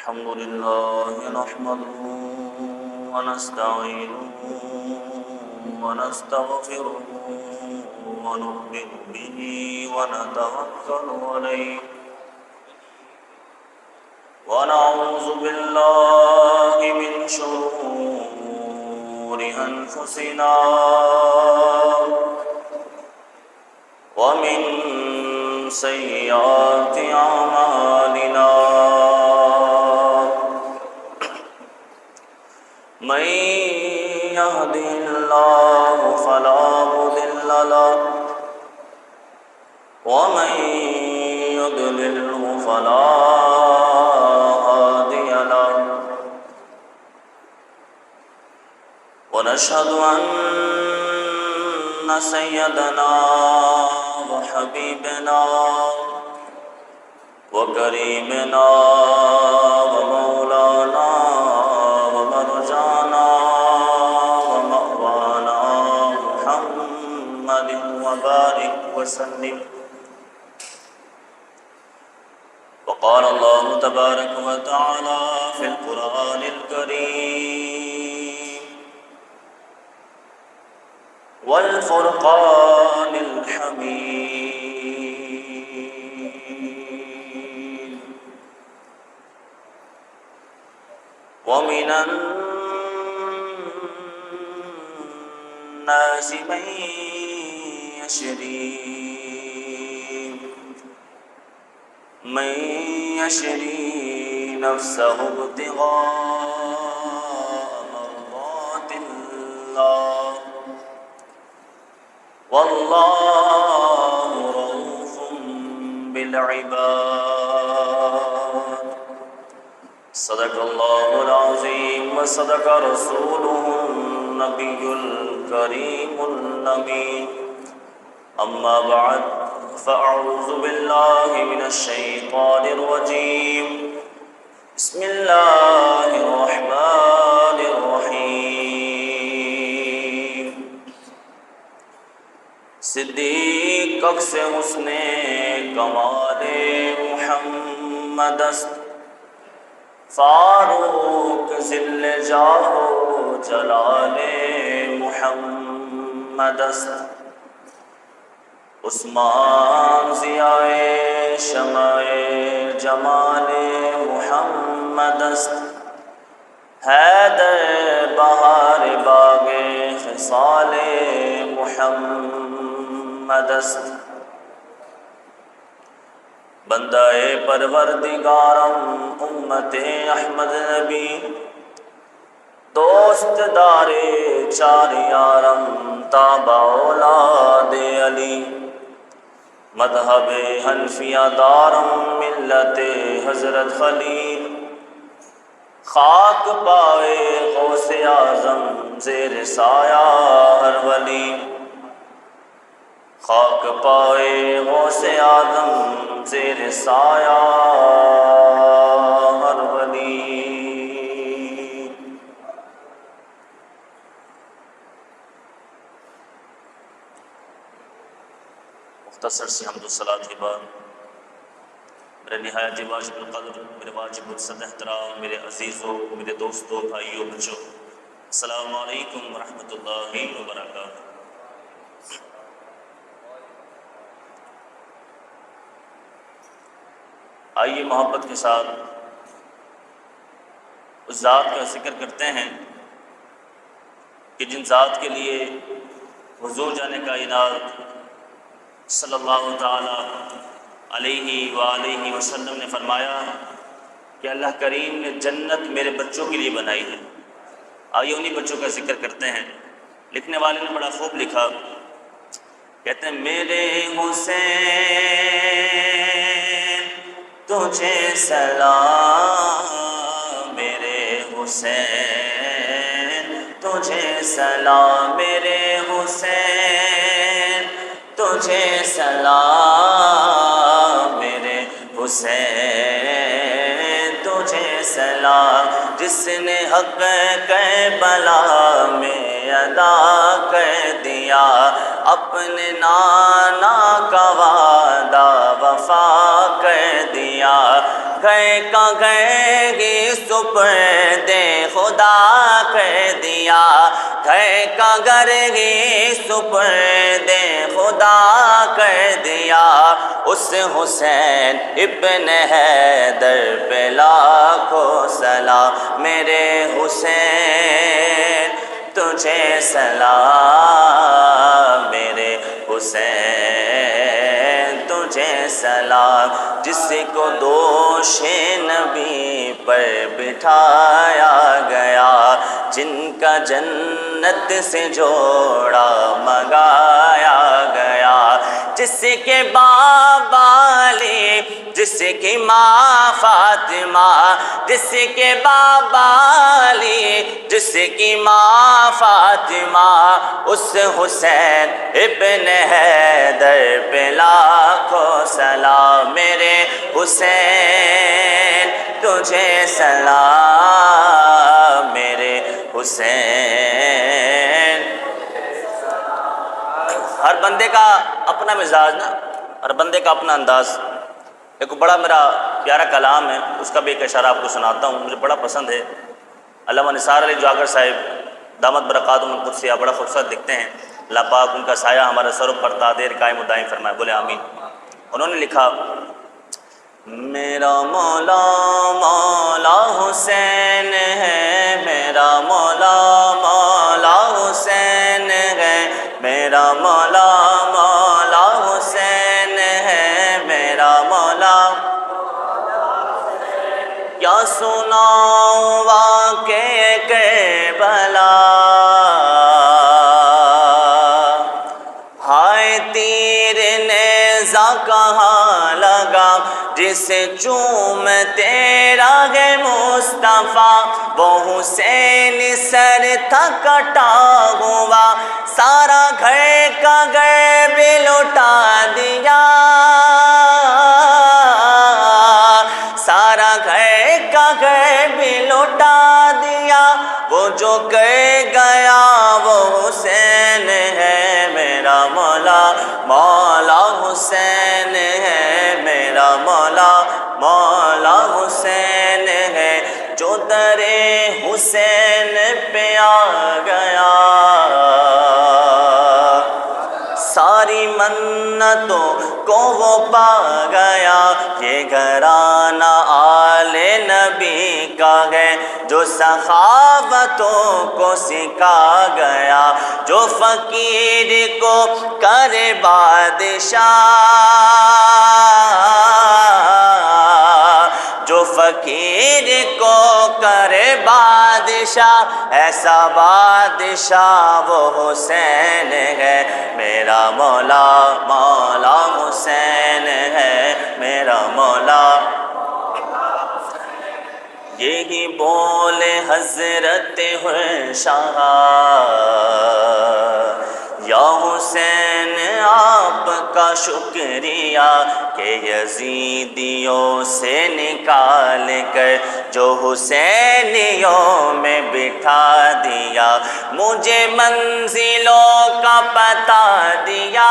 الحمد لله نحمده ونستعينه ونستغفره ونؤمن به ونتوكل عليه ونعوذ بالله من شرور أنفسنا ومن سيئات أعمالنا من يهده الله فلا مضل له ومن يضلله فلا هادي له ونشهد أن سيدنا وحبيبنا وكريمنا ومولانا ومرجانا ومأوانا محمد وبارك وسلم. وقال الله تبارك وتعالى في القرآن الكريم والفرقان الحميد ومن الناس من يشري نفسه ابتغاء مرضات الله والله رؤوف بالعباد. صدق الله العظيم وصدق رسوله النبي الكريم الأمين. أما بعد فأعوذ بالله من الشيطان الرجيم. بسم الله الرحمن الرحيم. صدیق عکس حسن کمال محمد است، فاروق ذل جاہ و جلال محمد است، عثمان ضیاء شمع جمال محمد است، حیدر بہار باغ خصال محمد است. بندہ پروردگارم امت احمد نبی، دوست دار چار یارم تابع اولاد علی، مذہب حنفیہ دارم ملت حضرت خلیل، خاک پائے غوث اعظم زیر سایہ ہر ولی، خاک پائے غوث اعظم زیر سایہ ہر ولی. مختصر سی حمد و صلاۃ کے بعد میرے نہایت واجب القدر، میرے واجب الصد احترام، میرے عزیزوں، میرے دوستوں، بھائیوں، بچوں، السلام علیکم ورحمۃ اللہ وبرکاتہ. آئیے محبت کے ساتھ اس ذات کا ذکر کرتے ہیں کہ جن ذات کے لیے حضور جان کائنات صلی اللہ تعالی علیہ وآلہ وسلم نے فرمایا کہ اللہ کریم نے جنت میرے بچوں کے لیے بنائی ہے. آئیے انہی بچوں کا ذکر کرتے ہیں. لکھنے والے نے بڑا خوب لکھا، کہتے ہیں میرے حسین تجھے سلام، میرے حسین تجھے سلام، میرے حسین تجھے سلام، میرے حسین تجھے سلام. جس نے حق کربلا میں ادا کر دیا اپنے نانا کا وعدہ وفا کر دیا. گھر کا گھر ہی سپرد خدا کر دیا، گھر کا گھر ہی سپرد خدا کر دیا، اس حسین ابن حیدر پہ لاکھوں سلام، میرے حسین تجھے سلام، میرے حسین تجھے سلام، جس کو دوش نبی پر بٹھایا گیا، جن کا جنت سے جوڑا منگایا گیا، جس کے بابا علی، جس کی ماں فاطمہ، جس کے بابا علی، جس کی ماں فاطمہ، اس حسین ابن حیدر پہ لاکھوں سلام، میرے حسین تجھے سلام، میرے حسین۔ ہر بندے کا اپنا مزاج نا، ہر بندے کا اپنا انداز۔ ایک بڑا میرا پیارا کلام ہے، اس کا بھی ایک اشارہ آپ کو سناتا ہوں، مجھے بڑا پسند ہے۔ علامہ نثار علی جواگر صاحب دامت برکاتہم القدسیہ بڑا خوبصورت لکھتے ہیں، اللہ پاک ان کا سایہ ہمارے سروں پر تا دیر قائم و دائم فرمائے، بولے آمین۔ انہوں نے لکھا، میرا مولا مولا حسین ہے، میرا مولا مولا حسین ہے، میرا مولا مولا حسین ہے، میرا مولا۔ کیا سناؤں واقعے کربلا، ہائے تیر نیزہ کہاں لگا، جسے چومتے راہ مصطفیٰ، وہ حسین سر تھا کٹا ہوا، سارا گھر کا گھر بھی لٹا دیا، سارا گھر کا گھر بھی لٹا دیا، وہ جو کر گیا وہ حسین ہے، میرا مولا مولا حسین ہے، میرا مولا مولا حسین ہے، جو در حسین پہ آ گیا، ساری منتوں کو وہ پا گیا، یہ گھرانہ آل نبی کا ہے، جو سخاوتوں کو سکھا گیا، جو فقیر کو کرے بادشاہ، جو فقیر کو کرے بادشاہ، ایسا بادشاہ وہ حسین ہے، میرا مولا مولا حسین ہے، میرا مولا۔ یہی بولے حضرت شاہ، یا حسین آپ کا شکریہ کہ یزیدیوں سے نکال کر جو حسینیوں میں بٹھا دیا، مجھے منزلوں کا پتہ دیا،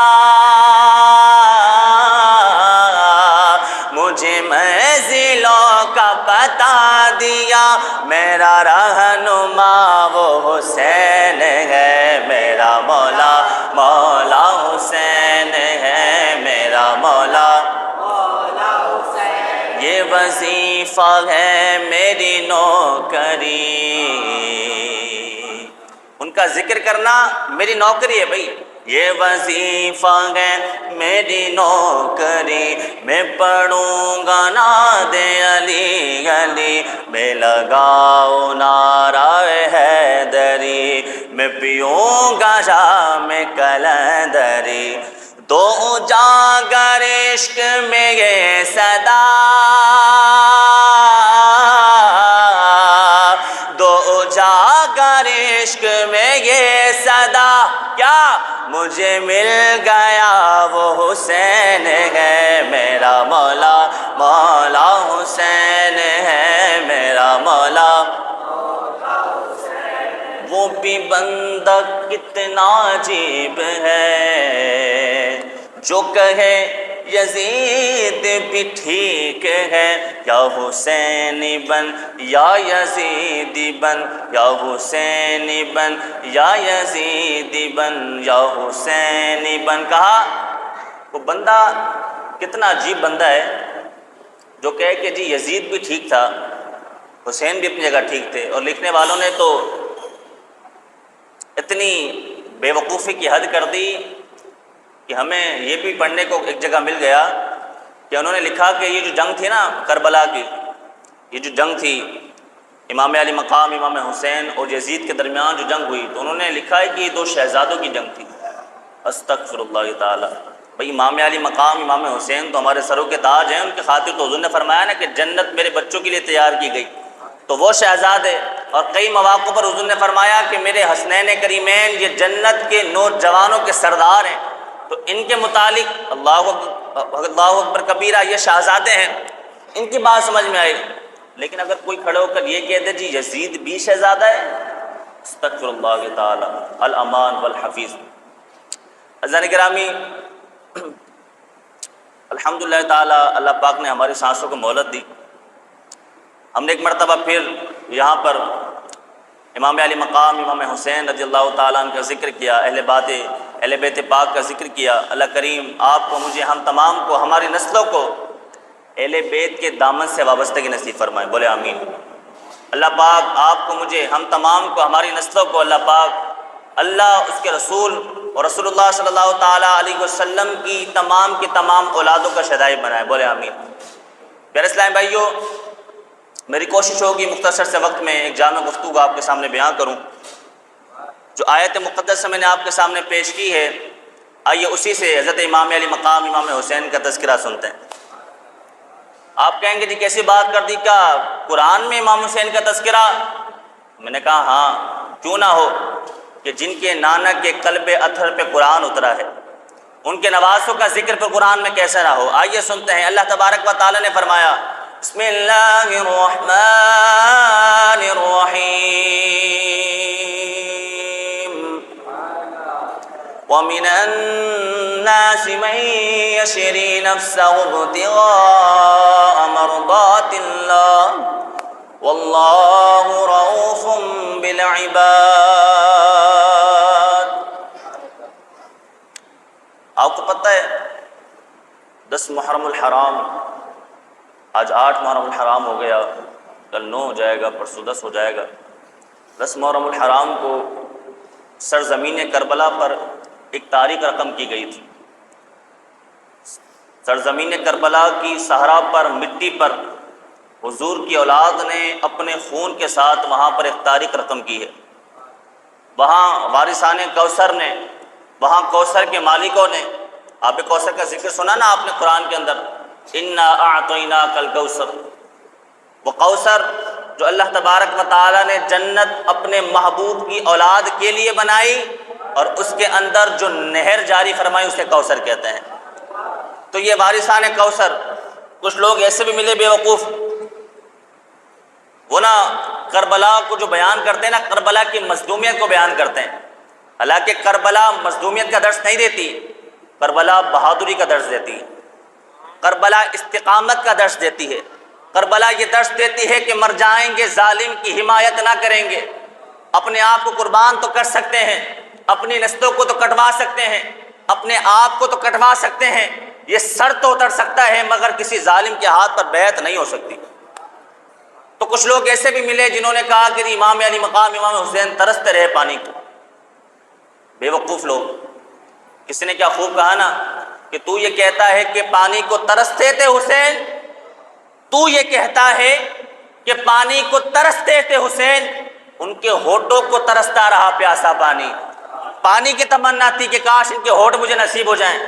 مجھے منزلوں کا پتہ دیا، میرا رہنما وہ حسین ہے، میرا مولا مولا حسین ہے، میرا مولا مولا حسین۔ یہ وظیفہ ہے میری نوکری، ان کا ذکر کرنا میری نوکری ہے بھائی، یہ وظیفہ ہے میری نوکری، میں پڑھوں گا نعت علی علی، میں لگاؤں نعرہ حیدری، میں پیوں گا جام کلندری، دو اجاگر عشق میں یہ صدا، دو اجاگر عشق میں یہ صدا، کیا مجھے مل گیا وہ حسین ہے، میرا مولا مولا حسین ہے، میرا مولا۔ وہ بھی بندہ کتنا عجیب ہے جو کہے یزید بھی ٹھیک ہے، یا حسین بن یا یزید بن، یا حسین بن یا یزید بن، یا حسین بن۔ کہا وہ بندہ کتنا عجیب بندہ ہے جو کہے کہ جی یزید بھی ٹھیک تھا، حسین بھی اپنی جگہ ٹھیک تھے، اور لکھنے والوں نے تو اتنی بے وقوفی کی حد کر دی کہ ہمیں یہ بھی پڑھنے کو ایک جگہ مل گیا کہ انہوں نے لکھا کہ یہ جو جنگ تھی نا کربلا کی، یہ جو جنگ تھی امام علی مقام امام حسین اور یزید کے درمیان جو جنگ ہوئی، تو انہوں نے لکھا ہے کہ یہ دو شہزادوں کی جنگ تھی۔ استغفر اللہ تعالی۔ بھئی امام علی مقام امام حسین تو ہمارے سروں کے تاج ہیں، ان کی خاطر تو حضور نے فرمایا نا کہ جنت میرے بچوں کے لیے تیار کی گئی، تو وہ شہزادے، اور کئی مواقع پر حضور نے فرمایا کہ میرے حسنین کریمین یہ جنت کے نوجوانوں کے سردار ہیں، تو ان کے متعلق اللہ اکبر کبیرہ یہ شہزادے ہیں، ان کی بات سمجھ میں آئی۔ لیکن اگر کوئی کھڑے ہو کر یہ کہہ دے جی یزید بھی شہزادہ ہے، استغفر اللہ تعالی، الامان والحفیظ۔ عزیزان گرامی، الحمدللہ تعالی اللہ پاک نے ہماری سانسوں کو مہلت دی۔ ہم نے ایک مرتبہ پھر یہاں پر امام علی مقام امام حسین رضی اللہ تعالیٰ عنہ کا ذکر کیا، اہل بیت پاک کا ذکر کیا۔ اللہ کریم آپ کو، مجھے، ہم تمام کو، ہماری نسلوں کو اہل بیت کے دامن سے وابستگی نصیب فرمائے، بولے آمین۔ اللہ پاک آپ کو، مجھے، ہم تمام کو، ہماری نسلوں کو اللہ پاک، اللہ، اس کے رسول اور رسول اللہ صلی اللہ تعالیٰ علیہ وسلم کی تمام اولادوں کا شہدائی بنائے، بولے آمین۔ پیارے اسلام بھائیو، میری کوشش ہوگی مختصر سے وقت میں ایک جامع گفتگو آپ کے سامنے بیان کروں۔ جو آیت مقدسہ میں نے آپ کے سامنے پیش کی ہے، آئیے اسی سے حضرت امام علی مقام امام حسین کا تذکرہ سنتے ہیں۔ آپ کہیں گے جی کیسی بات کر دی، کیا قرآن میں امام حسین کا تذکرہ؟ میں نے کہا ہاں، کیوں نہ ہو، کہ جن کے نانا کے قلب اطہر پہ قرآن اترا ہے، ان کے نواسوں کا ذکر پہ قرآن میں کیسے نہ ہو۔ آئیے سنتے ہیں۔ اللہ تبارک و تعالی نے فرمایا، بسم اللہ الرحمن الرحیم، وَمِنَ النَّاسِ مَن يَشْرِي نَفْسَهُ ابْتِغَاءَ مَرْضَاتِ اللَّهِ وَاللَّهُ رَءُوفٌ بِالْعِبَادِ۔ آپ کو پتہ ہے 10 محرم الحرام، آج 8 محرم الحرام ہو گیا، کل 9 ہو جائے گا، پرسوں 10 ہو جائے گا۔ 10 محرم الحرام کو سرزمین کربلا پر ایک تاریخ رقم کی گئی تھی۔ سرزمین کربلا کی صحرا پر، مٹی پر حضور کی اولاد نے اپنے خون کے ساتھ وہاں پر ایک تاریخ رقم کی ہے۔ وہاں وارثان کوثر نے، وہاں کوثر کے مالکوں نے، آپ نے کوثر کا ذکر سنا نا آپ نے قرآن کے اندر، انا اعطیناک الکوثر، وہ کوثر جو اللہ تبارک و تعالی نے جنت اپنے محبوب کی اولاد کے لیے بنائی اور اس کے اندر جو نہر جاری فرمائی اسے کوثر کہتے ہیں۔ تو یہ وارثان کوثر، کچھ لوگ ایسے بھی ملے بیوقوف، وہ نا کربلا کو جو بیان کرتے ہیں نا، کربلا کی مظلومیت کو بیان کرتے ہیں، حالانکہ کربلا مظلومیت کا درس نہیں دیتی، کربلا بہادری کا درس دیتی ہے، کربلا استقامت کا درس دیتی ہے، کربلا یہ درس دیتی ہے کہ مر جائیں گے، ظالم کی حمایت نہ کریں گے، اپنے آپ کو قربان تو کر سکتے ہیں، اپنی نسلوں کو تو کٹوا سکتے ہیں، اپنے آپ کو تو کٹوا سکتے ہیں، یہ سر تو اتر سکتا ہے مگر کسی ظالم کے ہاتھ پر بیعت نہیں ہو سکتی۔ تو کچھ لوگ ایسے بھی ملے جنہوں نے کہا کہ امام علی مقام امام حسین ترستے رہے پانی کو، بے وقوف لوگ۔ کسی نے کیا خوب کہا نا کہ تو یہ کہتا ہے کہ پانی کو ترستے تھے حسین، تو یہ کہتا ہے کہ پانی کو ترستے تھے حسین، ان کے ہونٹوں کو ترستا رہا پیاسا پانی، پانی کی تمنا تھی کہ کاش ان کے ہونٹ مجھے نصیب ہو جائیں،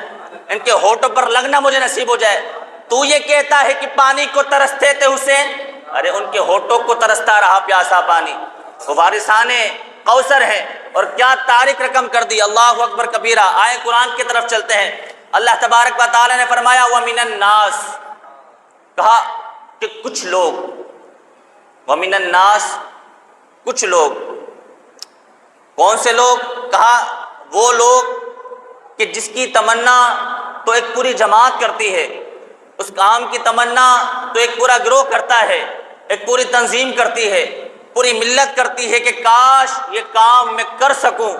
ان کے ہونٹوں پر لگنا مجھے نصیب ہو جائے۔ تو یہ کہتا ہے کہ پانی کو ترستے تھے حسین، ارے ان کے ہونٹوں کو ترستا رہا پیاسا پانی۔ وہ وارثان کوثر ہیں، اور کیا تاریخ رقم کر دی، اللہ اکبر کبیرہ۔ آئے قرآن کی طرف چلتے ہیں۔ اللہ تبارک و تعالی نے فرمایا وَمِنَ النَّاسِ، کہا کہ کچھ لوگ، وَمِنَ النَّاسِ، کچھ لوگ، کون سے لوگ؟ کہا وہ لوگ کہ جس کی تمنا تو ایک پوری جماعت کرتی ہے، اس کام کی تمنا تو ایک پورا گروہ کرتا ہے، ایک پوری تنظیم کرتی ہے، پوری ملت کرتی ہے کہ کاش یہ کام میں کر سکوں،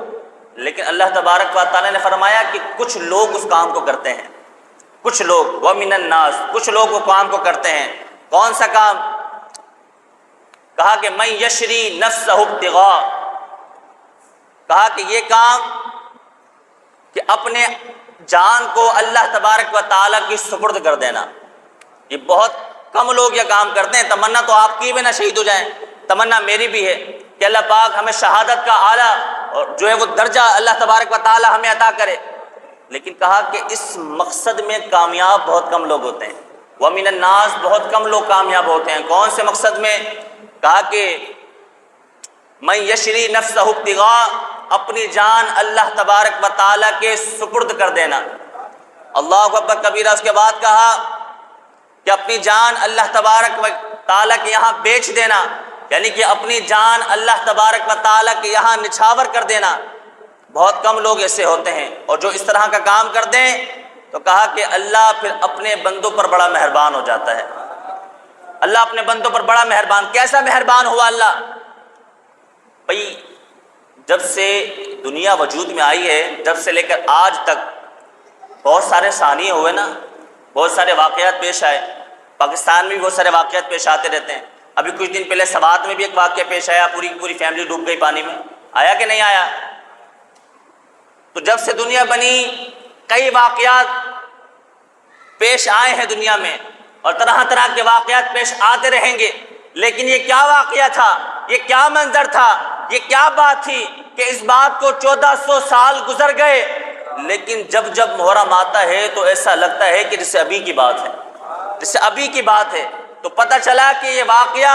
لیکن اللہ تبارک و تعالیٰ نے فرمایا کہ کچھ لوگ اس کام کو کرتے ہیں، کچھ لوگ وَمِنَ النَّاسِ، کچھ لوگ وہ کام کو کرتے ہیں۔ کون سا کام؟ کہا کہ مَن یشری نفسہ ابتغاء، کہا کہ یہ کام کہ اپنے جان کو اللہ تبارک و تعالیٰ کی سپرد کر دینا، یہ بہت کم لوگ یہ کام کرتے ہیں۔ تمنا تو آپ کی بھی نہ شہید ہو جائیں، تمنا میری بھی ہے کہ اللہ پاک ہمیں شہادت کا اعلیٰ اور جو ہے وہ درجہ اللہ تبارک و تعالیٰ ہمیں عطا کرے، لیکن کہا کہ اس مقصد میں کامیاب بہت کم لوگ ہوتے ہیں۔ وَمِنَ النَّاسِ، بہت کم لوگ کامیاب ہوتے ہیں۔ کون سے مقصد میں؟ کہا کہ مَن یشری نفسہ ابتغاء، اپنی جان اللہ تبارک و تعالیٰ کے سپرد کر دینا۔ اللہ اکبر کبیرہ۔ اس کے بعد کہا کہ اپنی جان اللہ تبارک و تعالیٰ کے یہاں بیچ دینا، یعنی کہ اپنی جان اللہ تبارک و تعالیٰ کے یہاں نچھاور کر دینا۔ بہت کم لوگ ایسے ہوتے ہیں، اور جو اس طرح کا کام کر دیں تو کہا کہ اللہ پھر اپنے بندوں پر بڑا مہربان ہو جاتا ہے۔ اللہ اپنے بندوں پر بڑا مہربان، کیسا مہربان ہوا اللہ؟ بھئی جب سے دنیا وجود میں آئی ہے، جب سے لے کر آج تک بہت سارے ثانیے ہوئے نا، بہت سارے واقعات پیش آئے، پاکستان میں بھی بہت سارے واقعات پیش آتے رہتے ہیں۔ ابھی کچھ دن پہلے سوات میں بھی ایک واقعہ پیش آیا، پوری کی پوری فیملی ڈوب گئی پانی میں، آیا کہ نہیں آیا؟ تو جب سے دنیا بنی کئی واقعات پیش آئے ہیں دنیا میں، اور طرح طرح کے واقعات پیش آتے رہیں گے، لیکن یہ کیا واقعہ تھا، یہ کیا منظر تھا، یہ کیا بات تھی کہ اس بات کو 1400 سال گزر گئے، لیکن جب جب محرم آتا ہے تو ایسا لگتا ہے کہ جسے ابھی کی بات ہے، جسے ابھی کی بات ہے۔ تو پتہ چلا کہ یہ واقعہ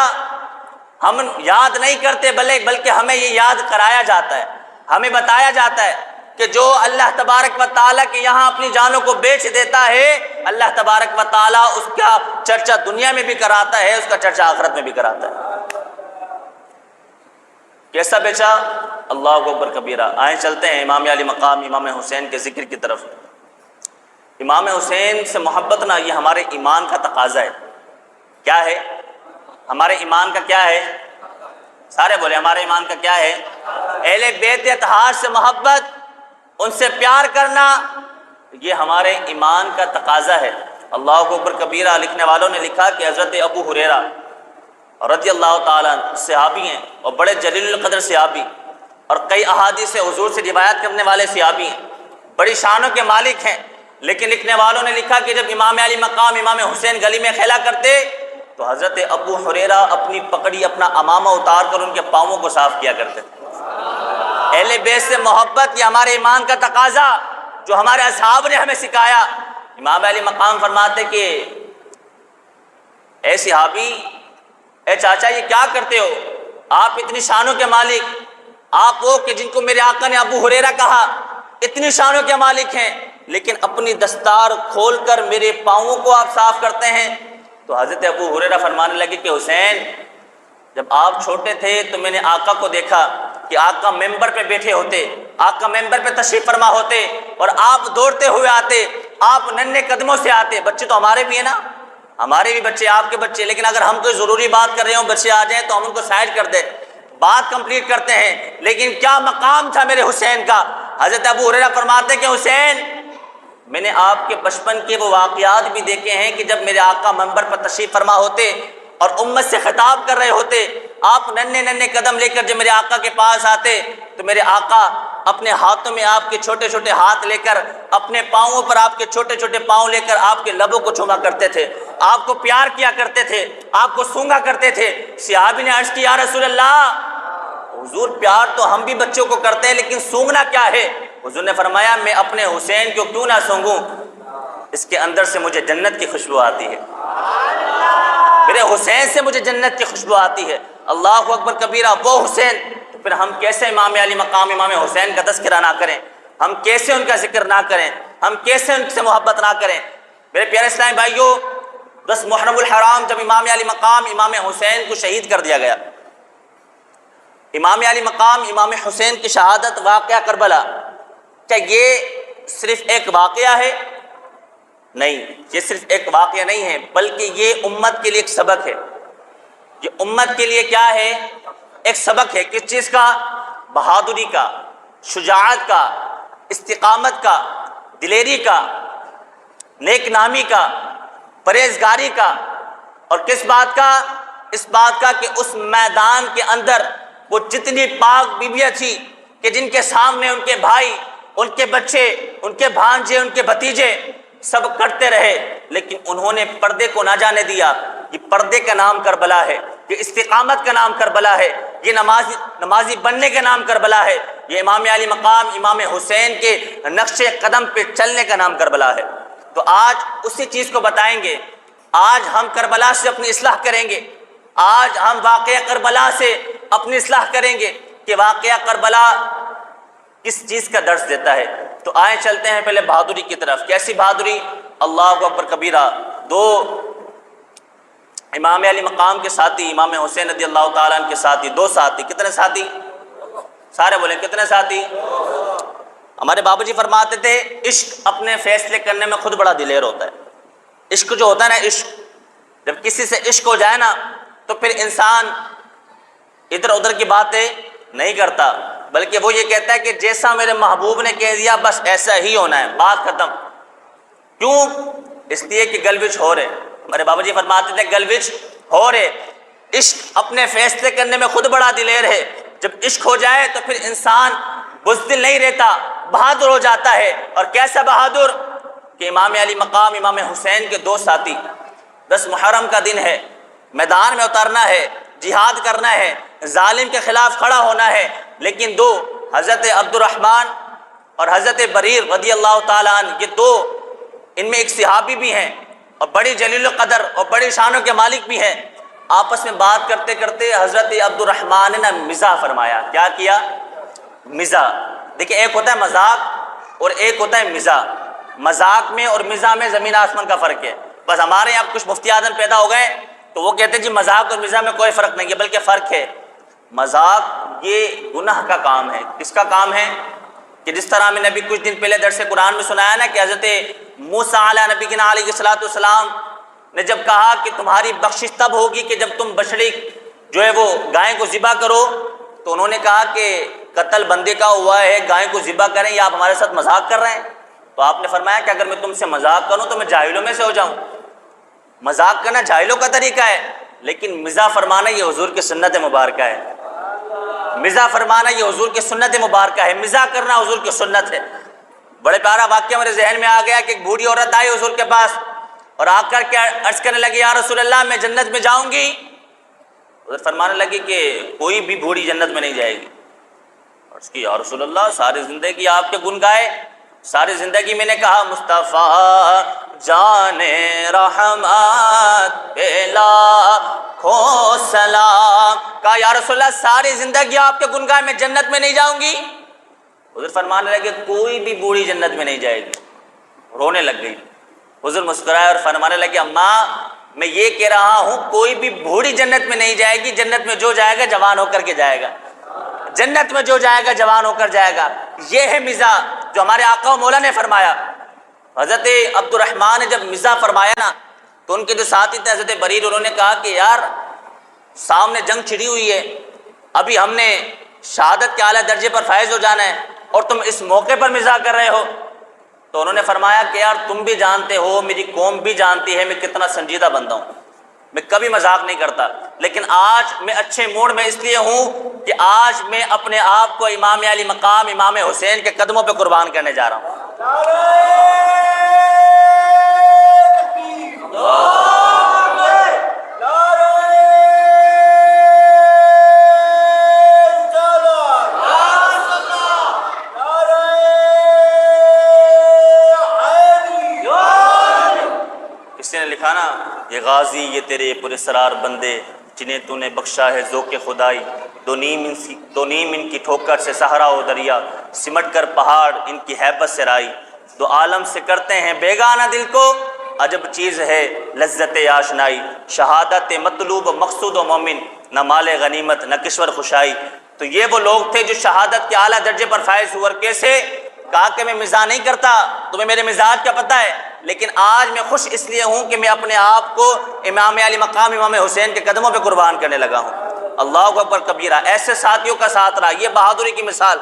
ہم یاد نہیں کرتے، بلکہ ہمیں یہ یاد کرایا جاتا ہے، ہمیں بتایا جاتا ہے کہ جو اللہ تبارک و تعالیٰ کے یہاں اپنی جانوں کو بیچ دیتا ہے، اللہ تبارک و تعالیٰ اس کا چرچا دنیا میں بھی کراتا ہے، اس کا چرچا آخرت میں بھی کراتا ہے۔ کیسا بیچا؟ اللہ اکبر کبیرہ۔ آئیں چلتے ہیں امام علی مقام امام حسین کے ذکر کی طرف۔ امام حسین سے محبت نہ، یہ ہمارے ایمان کا تقاضا ہے۔ کیا ہے ہمارے ایمان کا؟ کیا ہے؟ سارے بولے ہمارے ایمان کا کیا ہے؟ اہل بیت اطہار سے محبت، ان سے پیار کرنا، یہ ہمارے ایمان کا تقاضا ہے۔ اللہ اکبر کبیرہ۔ لکھنے والوں نے لکھا کہ حضرت ابو ہریرہ رضی اللہ تعالیٰ صحابی ہیں، اور بڑے جلیل القدر صحابی، اور کئی احادیث حضور سے روایت کرنے والے صحابی ہیں، بڑی شانوں کے مالک ہیں، لیکن لکھنے والوں نے لکھا کہ جب امام علی مقام امام حسین گلی میں کھیلا کرتے تو حضرت ابو ہریرہ اپنی پگڑی، اپنا امامہ اتار کر ان کے پاؤں کو صاف کیا کرتے تھے۔ اہل بیت سے محبت، یہ ہمارے ایمان کا تقاضا جو ہمارے اصحاب نے ہمیں سکھایا۔ امام علی مقام فرماتے کہ اے صحابی، اے چاچا، یہ کیا کرتے ہو؟ آپ اتنی شانوں کے مالک، آپ وہ کہ جن کو میرے آقا نے ابو ہریرہ کہا، اتنی شانوں کے مالک ہیں، لیکن اپنی دستار کھول کر میرے پاؤں کو آپ صاف کرتے ہیں۔ تو حضرت ابو ہریرہ فرمانے لگے کہ حسین، جب آپ چھوٹے تھے تو میں نے آقا کو دیکھا کہ آقا ممبر پہ بیٹھے ہوتے، آقا ممبر پہ تشریف فرما ہوتے، اور آپ دوڑتے ہوئے آتے، آپ ننھے قدموں سے آتے۔ بچے تو ہمارے بھی ہیں نا، ہمارے بھی بچے، آپ کے بچے، لیکن اگر ہم کوئی ضروری بات کر رہے ہوں، بچے آ جائیں تو ہم ان کو سائڈ کر دیں، بات کمپلیٹ کرتے ہیں۔ لیکن کیا مقام تھا میرے حسین کا! حضرت ابو ہریرہ فرماتے کہ حسین، میں نے آپ کے بچپن کے وہ واقعات بھی دیکھے ہیں کہ جب میرے آقا منبر پر تشریف فرما ہوتے اور امت سے خطاب کر رہے ہوتے، آپ ننھے ننھے قدم لے کر جب میرے آقا کے پاس آتے تو میرے آقا اپنے ہاتھوں میں آپ کے چھوٹے چھوٹے ہاتھ لے کر، اپنے پاؤں پر آپ کے چھوٹے چھوٹے پاؤں لے کر آپ کے لبوں کو چوما کرتے تھے، آپ کو پیار کیا کرتے تھے، آپ کو سونگا کرتے تھے۔ صحابی نے عرض کی یا رسول اللہ، حضور پیار تو ہم بھی بچوں کو کرتے ہیں، لیکن سونگنا کیا ہے؟ حضور نے فرمایا میں اپنے حسین کو کیوں نہ سونگوں، اس کے اندر سے مجھے جنت کی خوشبو آتی ہے، میرے حسین سے مجھے جنت کی خوشبو آتی ہے۔ اللہ اکبر کبیرہ۔ وہ حسین، تو پھر ہم کیسے امام علی مقام امام حسین کا تذکرہ نہ کریں، ہم کیسے ان کا ذکر نہ کریں، ہم کیسے ان سے محبت نہ کریں؟ میرے پیارے اسلامی بھائیوں، 10 محرم الحرام جب امام علی مقام امام حسین کو شہید کر دیا گیا، امام علی مقام امام حسین کی شہادت، واقعہ کربلا، کیا یہ صرف ایک واقعہ ہے نہیں، یہ صرف ایک واقعہ نہیں ہے، بلکہ یہ امت کے لیے ایک سبق ہے۔ یہ امت کے لیے کیا ہے؟ ایک سبق ہے۔ کس چیز کا؟ بہادری کا، شجاعت کا، استقامت کا، دلیری کا، نیک نامی کا، پرہیزگاری کا، اور کس بات کا؟ اس بات کا کہ اس میدان کے اندر وہ جتنی پاک بیویاں تھیں کہ جن کے سامنے ان کے بھائی، ان کے بچے، ان کے بھانجے، ان کے بھتیجے سب کرتے رہے، لیکن انہوں نے پردے کو نہ جانے دیا۔ یہ پردے کا نام کربلا ہے، یہ استقامت کا نام کربلا ہے، یہ نمازی بننے کا نام کربلا ہے، یہ امام علی مقام امام حسین کے نقش قدم پہ چلنے کا نام کربلا ہے۔ تو آج اسی چیز کو بتائیں گے، آج ہم کربلا سے اپنی اصلاح کریں گے، آج ہم واقعہ کربلا سے اپنی اصلاح کریں گے کہ واقعہ کربلا کس چیز کا درس دیتا ہے۔ تو آئیں چلتے ہیں پہلے بہادری کی طرف۔ کیسی بہادری؟ اللہ اکبر کبیرہ۔ دو امام علی مقام کے ساتھی، امام حسین رضی اللہ تعالیٰ عنہ کے ساتھی، دو ساتھی۔ کتنے ساتھی؟ سارے بولیں کتنے ساتھی؟ ہمارے بابا جی فرماتے تھے عشق اپنے فیصلے کرنے میں خود بڑا دلیر ہوتا ہے۔ عشق جو ہوتا ہے نا، عشق جب کسی سے عشق ہو جائے نا تو پھر انسان ادھر ادھر کی باتیں نہیں کرتا، بلکہ وہ یہ کہتا ہے کہ جیسا میرے محبوب نے کہہ دیا بس ایسا ہی ہونا ہے، بات ختم۔ کیوں؟ اس لیے کہ گلوچ ہو رہے، ہمارے بابا جی فرماتے تھے گلوچ ہو رہے۔ عشق اپنے فیصلے کرنے میں خود بڑا دلیر ہے۔ جب عشق ہو جائے تو پھر انسان بزدل نہیں رہتا، بہادر ہو جاتا ہے۔ اور کیسا بہادر؟ کہ امام علی مقام امام حسین کے دو ساتھی، 10 محرم کا دن ہے، میدان میں اترنا ہے، جہاد کرنا ہے، ظالم کے خلاف کھڑا ہونا ہے، لیکن دو حضرت عبد الرحمن اور حضرت بریر رضی اللہ تعالیٰ عنہ، یہ دو، ان میں ایک صحابی بھی ہیں اور بڑی جلیل القدر اور بڑی شانوں کے مالک بھی ہیں، آپس میں بات کرتے کرتے حضرت عبد الرحمن نے مزاح فرمایا۔ کیا کیا؟ مزاح۔ دیکھیں ایک ہوتا ہے مذاق اور ایک ہوتا ہے مزاح۔ مذاق میں اور مزاح میں زمین آسمان کا فرق ہے۔ بس ہمارے یہاں کچھ مفتی اعظم پیدا ہو گئے تو وہ کہتے ہیں جی مذاق اور مزاح میں کوئی فرق نہیں ہے، بلکہ فرق ہے۔ مذاق یہ گناہ کا کام ہے۔ کس کا کام ہے؟ کہ جس طرح میں نبی کچھ دن پہلے درس قرآن میں سنایا نا کہ حضرت موسیٰ علیہ نبی علیہ السلام نے جب کہا کہ تمہاری بخشش تب ہوگی کہ جب تم بچڑی جو ہے وہ گائے کو ذبح کرو، تو انہوں نے کہا کہ قتل بندے کا ہوا ہے، گائے کو ذبح کریں، یا آپ ہمارے ساتھ مذاق کر رہے ہیں؟ تو آپ نے فرمایا کہ اگر میں تم سے مذاق کروں تو میں جاہلوں میں سے ہو جاؤں۔ مذاق کرنا جاہلوں کا طریقہ ہے، لیکن مزاح فرمانا یہ حضور کی سنت مبارکہ ہے۔ مزاح فرمانا یہ حضور کی سنت مبارکہ ہے، مزاح کرنا حضور کی سنت ہے۔ بڑے پیارا واقعہ میرے ذہن میں آ گیا کہ ایک بوڑھی عورت آئی حضور کے پاس اور آ کر کے عرض کرنے لگی یا رسول اللہ میں جنت میں جاؤں گی۔ حضرت فرمانے لگی کہ کوئی بھی بوڑھی جنت میں نہیں جائے گی۔ عرض کی یا رسول اللہ ساری زندگی آپ کے گن گائے، ساری زندگی میں نے کہا مصطفیٰ جان رحمت لاکھوں سلام، کہا یا رسول اللہ ساری زندگی آپ کے گن گائے میں جنت میں نہیں جاؤں گی۔ حضور فرمانے لگے کوئی بھی بوڑھی جنت میں نہیں جائے گی۔ رونے لگ گئی۔ حضور مسکرائے اور فرمانے لگے اماں میں یہ کہہ رہا ہوں کوئی بھی بوڑھی جنت میں نہیں جائے گی، جنت میں جو جائے گا جوان ہو کر کے جائے گا، جنت میں جو جائے گا جوان ہو کر جائے گا۔ یہ ہے مزاح جو ہمارے آقا و مولا نے فرمایا۔ حضرت عبد الرحمن نے جب مزاح فرمایا نا تو ان کے جو ساتھی تھے حضرت بریر، انہوں نے کہا کہ یار سامنے جنگ چھڑی ہوئی ہے، ابھی ہم نے شہادت کے اعلیٰ درجے پر فائز ہو جانا ہے اور تم اس موقع پر مزاح کر رہے ہو۔ تو انہوں نے فرمایا کہ یار تم بھی جانتے ہو، میری قوم بھی جانتی ہے میں کتنا سنجیدہ بندہ ہوں، میں کبھی مذاق نہیں کرتا، لیکن آج میں اچھے موڈ میں اس لیے ہوں کہ آج میں اپنے آپ کو امام علی مقام امام حسین کے قدموں پہ قربان کرنے جا رہا ہوں۔ کسی نے لکھا نا یہ غازی یہ تیرے پراسرار بندے جنہیں تو نے بخشا ہے ذوق خدائی، دو نیم ان کی ٹھوکر سے صحرا و دریا، سمٹ کر پہاڑ ان کی ہیبت سے رائی، دو عالم سے کرتے ہیں بیگانہ دل کو عجب چیز ہے لذت آشنائی، شہادت مطلوب مقصود و مومن نہ مال غنیمت نہ کشور خوشائی۔ تو یہ وہ لوگ تھے جو شہادت کے اعلیٰ درجے پر فائز ہوئے۔ اور کیسے؟ کہا کہ میں مزاح نہیں کرتا، تمہیں میرے مزاج کا پتہ ہے، لیکن آج میں خوش اس لیے ہوں کہ میں اپنے آپ کو امام علی مقام امام حسین کے قدموں پہ قربان کرنے لگا ہوں۔ اللہ اکبر کبیرہ، ایسے ساتھیوں کا ساتھ رہا، یہ بہادری کی مثال۔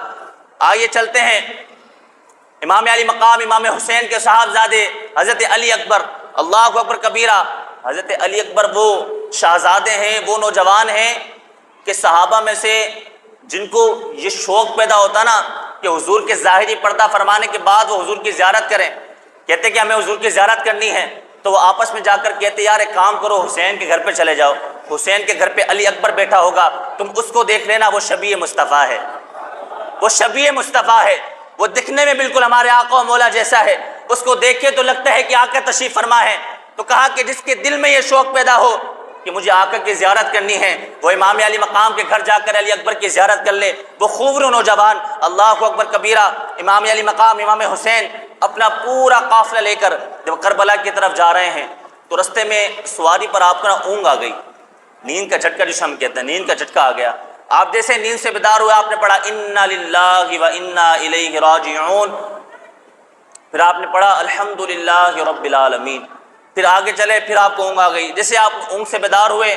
آئیے چلتے ہیں امام علی مقام امام حسین کے صاحبزادے حضرت علی اکبر، اللہ اکبر کبیرہ۔ حضرت علی اکبر وہ شہزادے ہیں، وہ نوجوان ہیں کہ صحابہ میں سے جن کو یہ شوق پیدا ہوتا نا کہ حضور کے ظاہری پردہ فرمانے کے بعد وہ حضور کی زیارت کریں، کہتے کہ ہمیں حضور کی زیارت کرنی ہے، تو وہ آپس میں جا کر کہتے یار ایک کام کرو، حسین کے گھر پہ چلے جاؤ، حسین کے گھر پہ علی اکبر بیٹھا ہوگا، تم اس کو دیکھ لینا، وہ شبیہ مصطفیٰ ہے، وہ شبیہ مصطفیٰ ہے، وہ دکھنے میں بالکل ہمارے آقا و مولا جیسا ہے، اس کو دیکھے تو لگتا ہے کہ آقا تشریف فرما ہے۔ تو کہا کہ جس کے دل میں یہ شوق پیدا ہو کہ مجھے آقا کی زیارت کرنی ہے، وہ امام علی مقام کے گھر جا کر علی اکبر کی زیارت کر لے۔ وہ خوبرو نوجوان، اللہ اکبر کبیرہ، امام علی مقام امام حسین اپنا پورا قافلہ لے کر جب کربلا کی طرف جا رہے ہیں تو رستے میں سواری پر آپ کو اونگ آ گئی، نیند کا جھٹکا جسے ہم کہتے ہیں، نیند کا جھٹکا آ گیا۔ آپ جیسے نیند سے بیدار ہوئے آپ نے پڑھا انا للہ و انا الیہ راجعون، پھر آپ نے پڑھا الحمدللہ رب العالمین، پھر آگے چلے، پھر آپ کو اونگ آ گئی، جیسے آپ اونگ سے بیدار ہوئے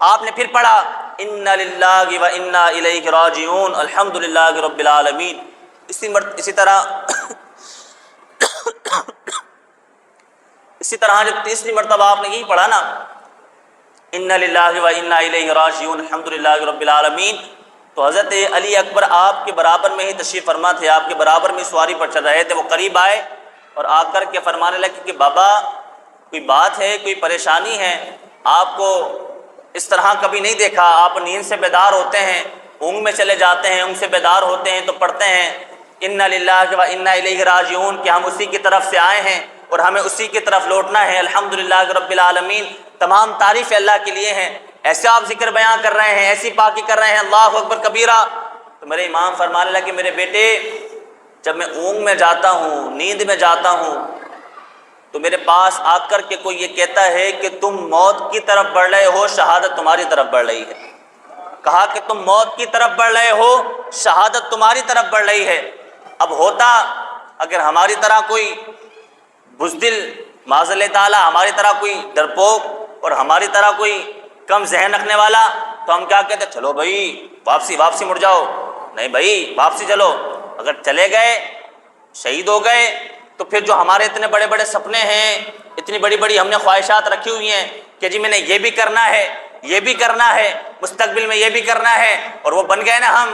آپ نے پھر پڑھا انا للہ و انا الیہ راجعون الحمدللہ رب العالمین۔ اسی طرح جب تیسری مرتبہ آپ نے یہی پڑھا نا انا للہ و انا الیہ راجعون الحمدللہ رب العالمین، تو حضرت علی اکبر آپ کے برابر میں ہی تشریف فرما تھے، آپ کے برابر میں سواری پر چل رہے تھے۔ وہ قریب آئے اور آ کر کے فرمانے لگے کہ بابا کوئی بات ہے، کوئی پریشانی ہے؟ آپ کو اس طرح کبھی نہیں دیکھا، آپ نیند سے بیدار ہوتے ہیں، اونگ میں چلے جاتے ہیں، اونگ سے بیدار ہوتے ہیں تو پڑھتے ہیں انا للہ و انا الیہ راجعون کہ ہم اسی کی طرف سے آئے ہیں اور ہمیں اسی کی طرف لوٹنا ہے، الحمدللہ رب العالمین، تمام تعریف اللہ کے لیے ہیں۔ ایسے آپ ذکر بیان کر رہے ہیں، ایسی پاکی کر رہے ہیں، اللہ اکبر کبیرہ۔ تو میرے امام فرمانے لگے میرے بیٹے جب میں اونگ میں جاتا ہوں، نیند میں جاتا ہوں تو میرے پاس آ کر کے کوئی یہ کہتا ہے کہ تم موت کی طرف بڑھ رہے ہو، شہادت تمہاری طرف بڑھ رہی ہے۔ کہا کہ تم موت کی طرف بڑھ رہے ہو، شہادت تمہاری طرف بڑھ رہی ہے۔ اب ہوتا اگر ہماری طرح کوئی بزدل، معاذ اللہ تعالیٰ ہماری طرح کوئی ڈرپوک اور ہماری طرح کوئی کم ذہن رکھنے والا، تو ہم کیا کہتے چلو بھائی واپسی مڑ جاؤ، نہیں بھائی واپسی چلو۔ اگر چلے گئے شہید ہو گئے تو پھر جو ہمارے اتنے بڑے بڑے سپنے ہیں، اتنی بڑی بڑی ہم نے خواہشات رکھی ہوئی ہیں کہ جی میں نے یہ بھی کرنا ہے، یہ بھی کرنا ہے، مستقبل میں یہ بھی کرنا ہے، اور وہ بن گئے نا ہم۔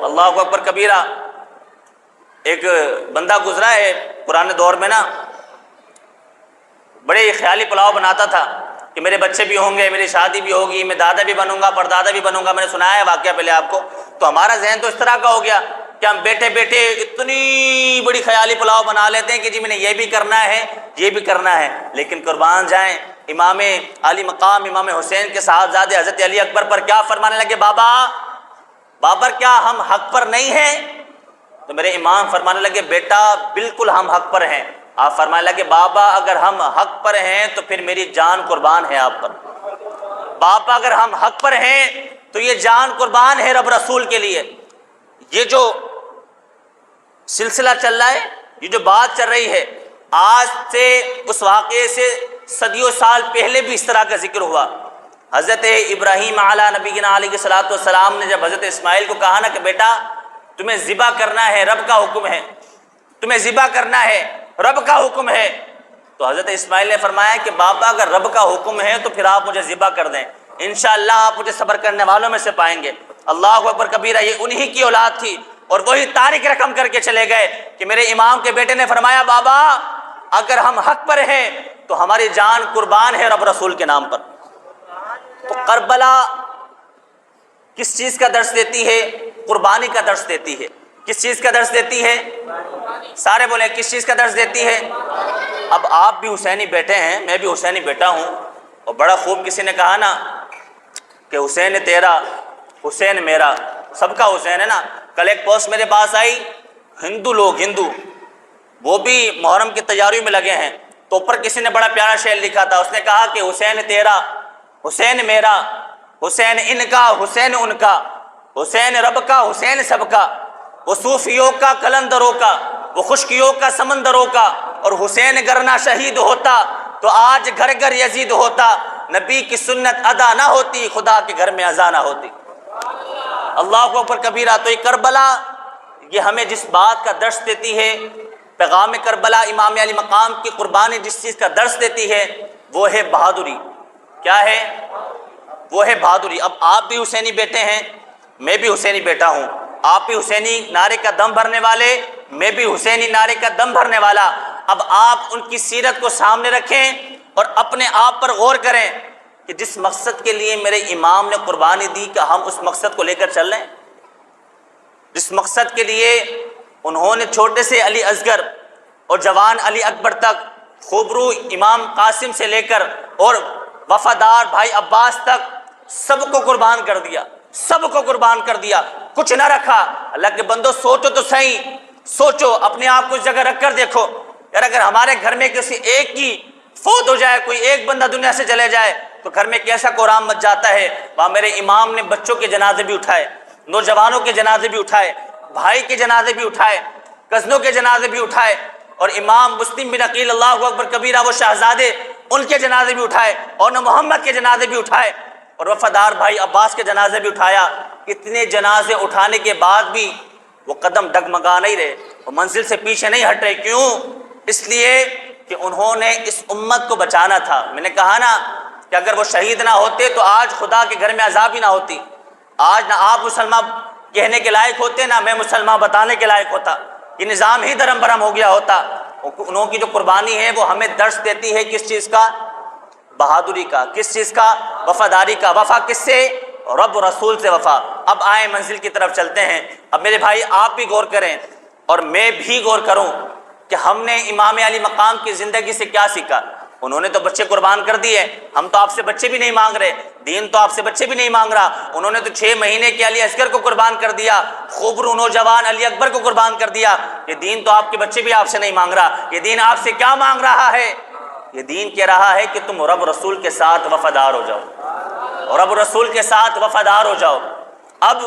اللہ اکبر کبیرہ۔ ایک بندہ گزرا ہے پرانے دور میں نا، بڑے خیالی پلاؤ بناتا تھا کہ میرے بچے بھی ہوں گے، میری شادی بھی ہوگی، میں دادا بھی بنوں گا، پردادا بھی بنوں گا۔ میں نے سنایا ہے واقعہ پہلے آپ کو، تو ہمارا ذہن تو اس طرح کا ہو گیا کہ ہم بیٹھے بیٹھے اتنی بڑی خیالی پلاؤ بنا لیتے ہیں کہ جی میں نے یہ بھی کرنا ہے، یہ بھی کرنا ہے۔ لیکن قربان جائیں امام علی مقام امام حسین کے صاحبزادے حضرت علی اکبر پر کیا فرمانے لگے، بابر کیا ہم حق پر نہیں ہیں؟ تو میرے امام فرمانے لگے بیٹا بالکل ہم حق پر ہیں۔ آپ فرمانے لگے بابا اگر ہم حق پر ہیں تو پھر میری جان قربان ہے آپ پر۔ بابا اگر ہم حق پر ہیں تو یہ جان قربان ہے رب رسول کے لیے۔ یہ جو سلسلہ چل رہا ہے، یہ جو بات چل رہی ہے، آج سے اس واقعے سے صدیوں سال پہلے بھی اس طرح کا ذکر ہوا۔ حضرت ابراہیم علیہ نبینا علیہ الصلوۃ والسلام نے جب حضرت اسماعیل کو کہا نا کہ بیٹا تمہیں ذبح کرنا ہے، رب کا حکم ہے، تمہیں ذبح کرنا ہے، رب کا حکم ہے، تو حضرت اسماعیل نے فرمایا کہ بابا اگر رب کا حکم ہے تو پھر آپ مجھے ذبح کر دیں، انشاءاللہ آپ مجھے صبر کرنے والوں میں سے پائیں گے۔ اللہ اکبر کبیرہ۔ یہ انہی کی اولاد تھی اور وہی تاریخ رقم کر کے چلے گئے کہ میرے امام کے بیٹے نے فرمایا بابا اگر ہم حق پر ہیں تو ہماری جان قربان ہے رب رسول کے نام پر۔ تو کربلا کس چیز کا درس دیتی ہے؟ قربانی کا درس دیتی ہے۔ کس چیز کا درس دیتی ہے؟ سارے بولیں کس چیز کا درس دیتی ہے؟ اب آپ بھی حسینی بیٹے ہیں، میں بھی حسینی بیٹا ہوں، اور بڑا خوب کسی نے کہا نا کہ حسین تیرا حسین میرا، سب کا حسین ہے نا۔ کل ایک پوسٹ میرے پاس آئی، ہندو وہ بھی محرم کی تیاریوں میں لگے ہیں، تو اوپر کسی نے بڑا پیارا شعر لکھا تھا، اس نے کہا کہ حسین تیرا حسین میرا، حسین ان کا حسین ان کا، حسین رب کا حسین سب کا، وہ صوفیوں کا قلندروں کا، وہ خشکیوں کا سمندروں کا، اور حسین اگر نہ شہید ہوتا تو آج گھر گھر یزید ہوتا، نبی کی سنت ادا نہ ہوتی، خدا کے گھر میں اذان نہ ہوتی۔ اللہ اکبر کبیرہ۔ تو یہ کربلا یہ ہمیں جس بات کا درس دیتی ہے، پیغام کربلا امام علی مقام کی قربانی جس چیز کا درس دیتی ہے وہ ہے بہادری۔ کیا ہے؟ وہ ہے بہادری۔ اب آپ بھی حسینی بیٹے ہیں، میں بھی حسینی بیٹا ہوں، آپ بھی حسینی نعرے کا دم بھرنے والے، میں بھی حسینی نعرے کا دم بھرنے والا۔ اب آپ ان کی سیرت کو سامنے رکھیں اور اپنے آپ پر غور کریں کہ جس مقصد کے لیے میرے امام نے قربانی دی، کہ ہم اس مقصد کو لے کر چل رہے ہیں؟ جس مقصد کے لیے انہوں نے چھوٹے سے علی اصغر اور جوان علی اکبر تک، خوبرو امام قاسم سے لے کر اور وفادار بھائی عباس تک سب کو قربان کر دیا، سب کو قربان کر دیا، کچھ نہ رکھا۔ اللہ کے بندو سوچو تو صحیح، سوچو، اپنے آپ کو اس جگہ رکھ کر دیکھو یار، اگر ہمارے گھر میں کسی ایک کی فوت ہو جائے، کوئی ایک بندہ دنیا سے چلے جائے تو گھر میں کیسا کوہرام مچ جاتا ہے۔ وہاں میرے امام نے بچوں کے جنازے بھی اٹھائے، نوجوانوں کے جنازے بھی اٹھائے، بھائی کے جنازے بھی اٹھائے، کزنوں کے جنازے بھی اٹھائے، اور امام مسلم بن عقیل اللہ اکبر کبیرہ وہ شہزادے ان کے جنازے بھی اٹھائے، اور نہ محمد کے جنازے بھی اٹھائے، اور وفادار بھائی عباس کے جنازے بھی اٹھایا۔ اتنے جنازے اٹھانے کے بعد بھی وہ قدم ڈگمگا نہیں رہے، وہ منزل سے پیچھے نہیں ہٹ رہے۔ کیوں؟ اس لیے کہ انہوں نے اس امت کو بچانا تھا۔ میں نے کہا نا کہ اگر وہ شہید نہ ہوتے تو آج خدا کے گھر میں عذاب ہی نہ ہوتی، آج نہ آپ مسلمان کہنے کے لائق ہوتے، نہ میں مسلمان بتانے کے لائق ہوتا، یہ نظام ہی درم برم ہو گیا ہوتا۔ انہوں کی جو قربانی ہے وہ ہمیں درس دیتی ہے کس چیز کا؟ بہادری کا۔ کس چیز کا؟ وفاداری کا۔ وفا کس سے؟ رب رسول سے وفا۔ اب آئیں منزل کی طرف چلتے ہیں۔ اب میرے بھائی آپ بھی غور کریں اور میں بھی غور کروں کہ ہم نے امام علی مقام کی زندگی سے کیا سیکھا۔ انہوں نے تو بچے قربان کر دیے، ہم تو آپ سے بچے بھی نہیں مانگ رہے، دین تو آپ سے بچے بھی نہیں مانگ رہا۔ انہوں نے تو 6 مہینے کے علی اصغر کو قربان کر دیا، خوبرو نوجوان علی اکبر کو قربان کر دیا۔ یہ دین تو آپ کے بچے بھی آپ سے نہیں مانگ رہا۔ یہ دین آپ سے کیا مانگ رہا ہے؟ یہ دین کہہ رہا ہے کہ تم رب رسول کے ساتھ وفادار ہو جاؤ، اور رب رسول کے ساتھ وفادار ہو جاؤ۔ اب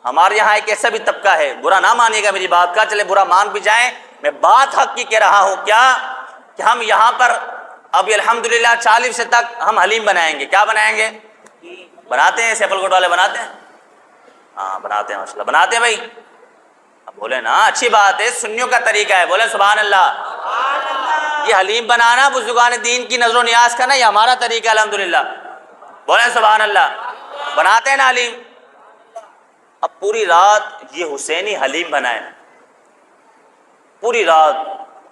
ہمارے یہاں ایک ایسا بھی طبقہ ہے، برا نہ مانیے گا میری بات کا، چلے برا مان بھی جائیں، میں بات حق کی کہہ رہا ہوں، کیا کہ ہم یہاں پر اب الحمدللہ 40 سے تک ہم حلیم بنائیں گے۔ کیا بنائیں گے؟ بناتے ہیں، سیفل کوٹ والے بناتے ہیں؟ ہاں بناتے ہیں ماشاءاللہ، بناتے ہیں بھائی؟ اب بولے نا، اچھی بات ہے، سنیوں کا طریقہ ہے، بولے سبحان اللہ۔ یہ حلیم بنانا بزرگان دین کی نظر و نیاز کا نا، یہ ہمارا طریقہ ہے الحمدللہ، بولے سبحان اللہ۔ بناتے ہیں نا حلیم۔ اب پوری رات یہ حسینی حلیم بنائے، پوری رات